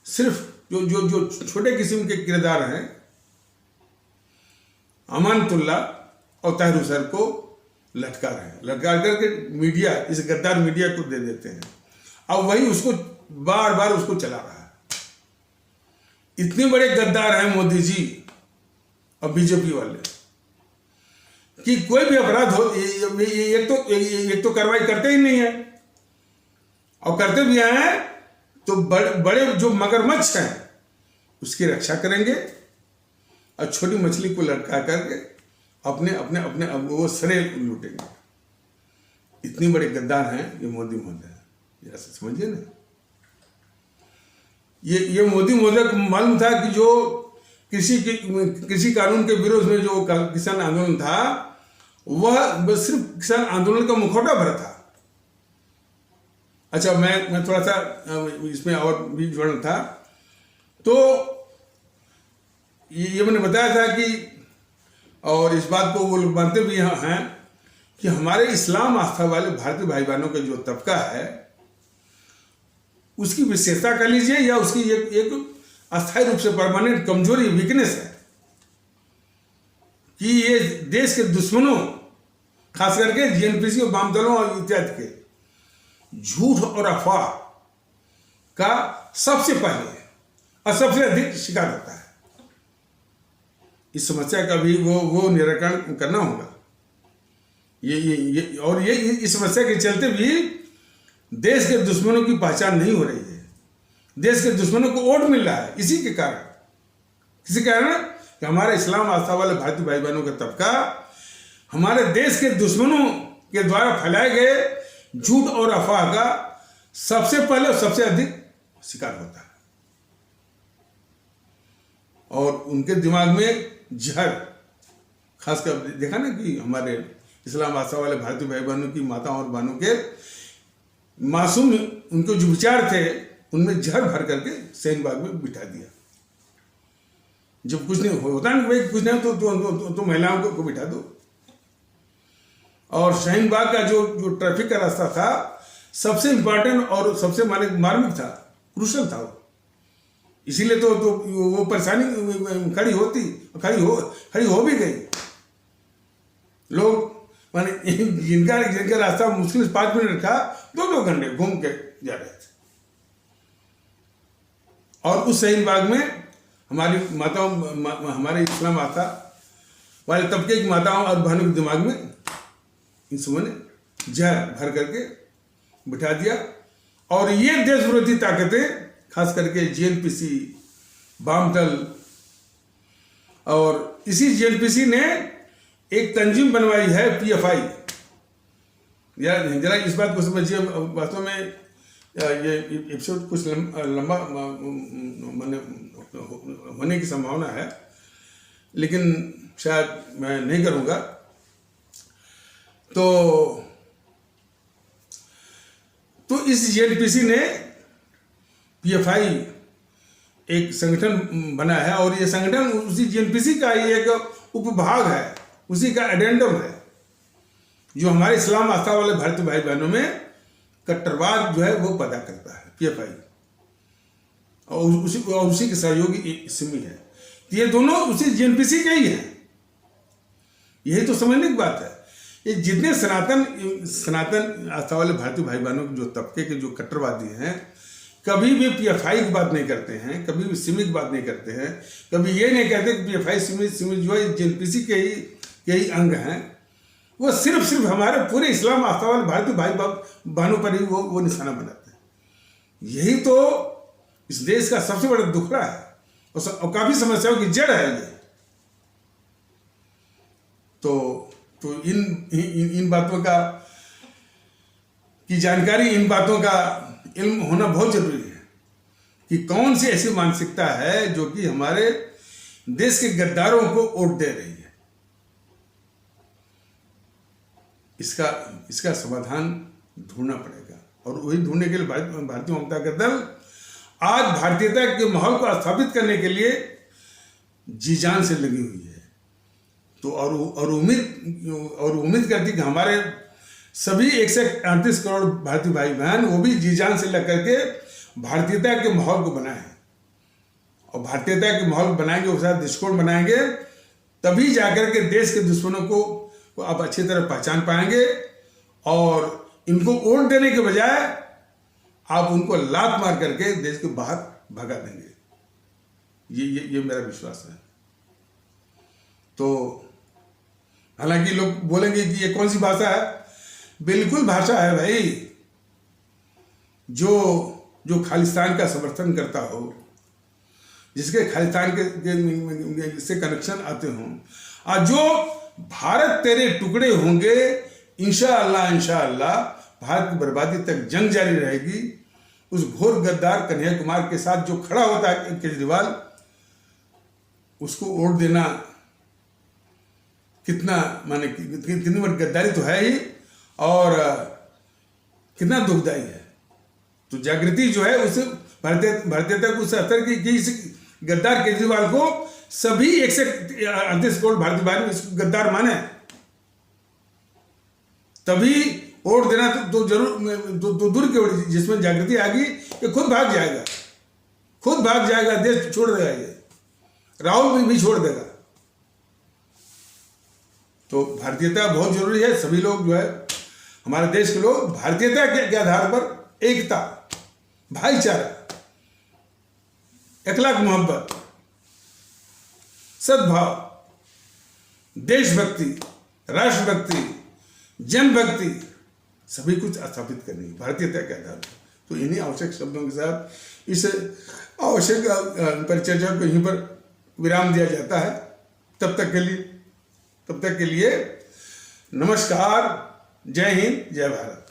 सिर्फ जो छोटे किस्म के किरदार हैं, अमानतुल्लाह और ताहिर हुसैन को लटका रहे हैं। लटका करके मीडिया, इस गद्दार मीडिया को दे देते हैं। अब वही उसको बार बार उसको चला रहा है। इतने बड़े गद्दार हैं मोदी जी और बीजेपी वाले कि कोई भी अपराध हो, एक तो कार्रवाई करते ही नहीं है, और करते भी हैं तो बड़े जो मगरमच्छ हैं उसकी रक्षा करेंगे, और छोटी मछली को लटका करके अपने वो सरे लूटेंगे। इतने बड़े गद्दार हैं ये मोदी महोदय, जरा से समझिए ना। ये मोदी महोदय को मालूम था कि जो कृषि कानून के विरोध में जो किसान आंदोलन था, वह सिर्फ किसान आंदोलन का मुखौटा भरा था। अच्छा, मैं थोड़ा सा इसमें और भी जोड़ना था। तो ये मैंने बताया था कि, और इस बात को वो लोग मानते भी हैं कि हमारे इस्लाम आस्था वाले भारतीय भाई बहनों का जो तबका है, उसकी विशेषता कह लीजिए या उसकी एक अस्थायी रूप से परमानेंट कमजोरी, वीकनेस है कि ये देश के दुश्मनों, खास करके जीएनपीसी और वाम दलों और इत्यादि के झूठ और अफवाह का सबसे पहले और सबसे अधिक शिकार होता है। इस समस्या का भी वो निराकरण करना होगा। ये इस समस्या के चलते भी देश के दुश्मनों की पहचान नहीं हो रही है। देश के दुश्मनों को वोट मिल रहा है इसी के कारण। किसी कारण कि हमारे इस्लाम आस्था वाले भारतीय भाई बहनों का तबका हमारे देश के दुश्मनों के द्वारा फैलाए गए झूठ और अफवाह का सबसे पहले और सबसे अधिक शिकार होता है, और उनके दिमाग में जहर, खासकर देखा ना कि हमारे इस्लाम आस्था वाले भारतीय भाई बहनों की माताओं और बहनों के मासूम उनके जो विचार थे उनमें जहर भर करके शाहीन बाग में बिठा दिया। जब कुछ नहीं होता ना भाई, कुछ नहीं तो महिलाओं को बिठा दो। और शाहीन बाग का जो ट्रैफिक का रास्ता था सबसे इंपॉर्टेंट और सबसे मार्मिक था, क्रूशल था वो। इसीलिए तो वो परेशानी खड़ी हो भी गई। लोग माने जिनका रास्ता मुश्किल से 5 मिनट था 2-2 घंटे घूम के जा रहे थे। और उस शहीद बाग में हमारी माताओं, हमारे इस्लाम माता वाले तबके की माताओं और बहनों के दिमाग में इन सबों ने जहर भर करके बिठा दिया। और ये देश विरोधी ताकतें, खास करके जेएनपीसी, वामदल, और इसी जेएनपीसी ने एक तंजीम बनवाई है पीएफआई। जरा इस बात को समझिए, वास्तव में ये एपिसोड कुछ लंबा होने की संभावना है, लेकिन शायद मैं नहीं करूँगा। तो इस जेएनपीसी ने पीएफआई एक संगठन बना है, और ये संगठन उसी जेएनपीसी का ही एक उपभाग है, उसी का एडेंडम है, जो हमारे इस्लाम आस्था वाले भारतीय भाई बहनों में कट्टरवाद जो है वो पैदा करता है पीएफआई, और उसी के सहयोगी सिमी है। ये दोनों उसी जेएनपीसी के ही हैं। यही तो समझने की बात है। ये जितने सनातन आस्था वाले भारतीय भाई बहनों के जो तबके के जो कट्टरवादी हैं, कभी भी पीएफआई की बात नहीं करते हैं, कभी भी सिमी की बात नहीं करते हैं, कभी ये नहीं कहते कि पीएफआई सिमी जो है जेएनपीसी के ही अंग हैं। वो सिर्फ हमारे पूरे इस्लाम आस्था वाले भारतीय भाई बहनों पर ही वो निशाना बनाते हैं। यही तो इस देश का सबसे बड़ा दुखड़ा है, और काफी समस्याओं की जड़ है ये। तो इन बातों का की जानकारी, इन बातों का इल्म होना बहुत जरूरी है कि कौन सी ऐसी मानसिकता है जो कि हमारे देश के गद्दारों को वोट दे रही है। इसका समाधान ढूंढना पड़ेगा, और वही ढूंढने के लिए भारतीय जनता दल आज भारतीयता के माहौल को स्थापित करने के लिए जी जान से लगी हुई है। तो और उम्मीद करती कि हमारे सभी 138 करोड़ भारतीय भाई बहन वो भी जी जान से लग करके भारतीयता के माहौल को बनाएं, और भारतीयता के माहौल बनाएंगे, उसके साथ दृष्टिकोण बनाएंगे, तभी जाकर के देश के दुश्मनों को आप अच्छी तरह पहचान पाएंगे, और इनको वोट देने के बजाय आप उनको लात मार करके देश के बाहर भगा देंगे। ये मेरा विश्वास है। तो हालांकि लोग बोलेंगे कि ये कौन सी भाषा है। बिल्कुल भाषा है भाई। जो खालिस्तान का समर्थन करता हो, जिसके खालिस्तान के से कनेक्शन आते हों, और जो भारत तेरे टुकड़े होंगे, इंशाअल्लाह भारत की बर्बादी तक जंग जारी रहेगी, उस घोर गद्दार कन्हैया कुमार के साथ जो खड़ा होता है केजरीवाल, उसको वोट देना कितना, माने कितनी बड़ी गद्दारी तो है ही, और कितना दुखदायी है। तो जागृति जो है उसे भारतीयता को उस असर की इस गद्दार केजरीवाल को सभी 138 करोड़ भारतीय भाई इसको गद्दार माने, तभी वोट देना तो जरूर तो दूर की, जिसमें जागृति आ गई, ये खुद भाग जाएगा, देश छोड़ देगा, ये राहुल भी छोड़ देगा। तो भारतीयता बहुत जरूरी है। सभी लोग जो है, हमारे देश के लोग भारतीयता के आधार पर एकता, भाईचारा, अखलाक, मोहब्बत, सद्भाव, देशभक्ति, राष्ट्रभक्ति, जनभक्ति, सभी कुछ स्थापित करनी है भारतीयता के आधार पर। तो इन्हीं आवश्यक शब्दों के साथ इस आवश्यक परिचर्चा को यहीं पर विराम दिया जाता है। तब तक के लिए नमस्कार, जय हिंद, जय भारत।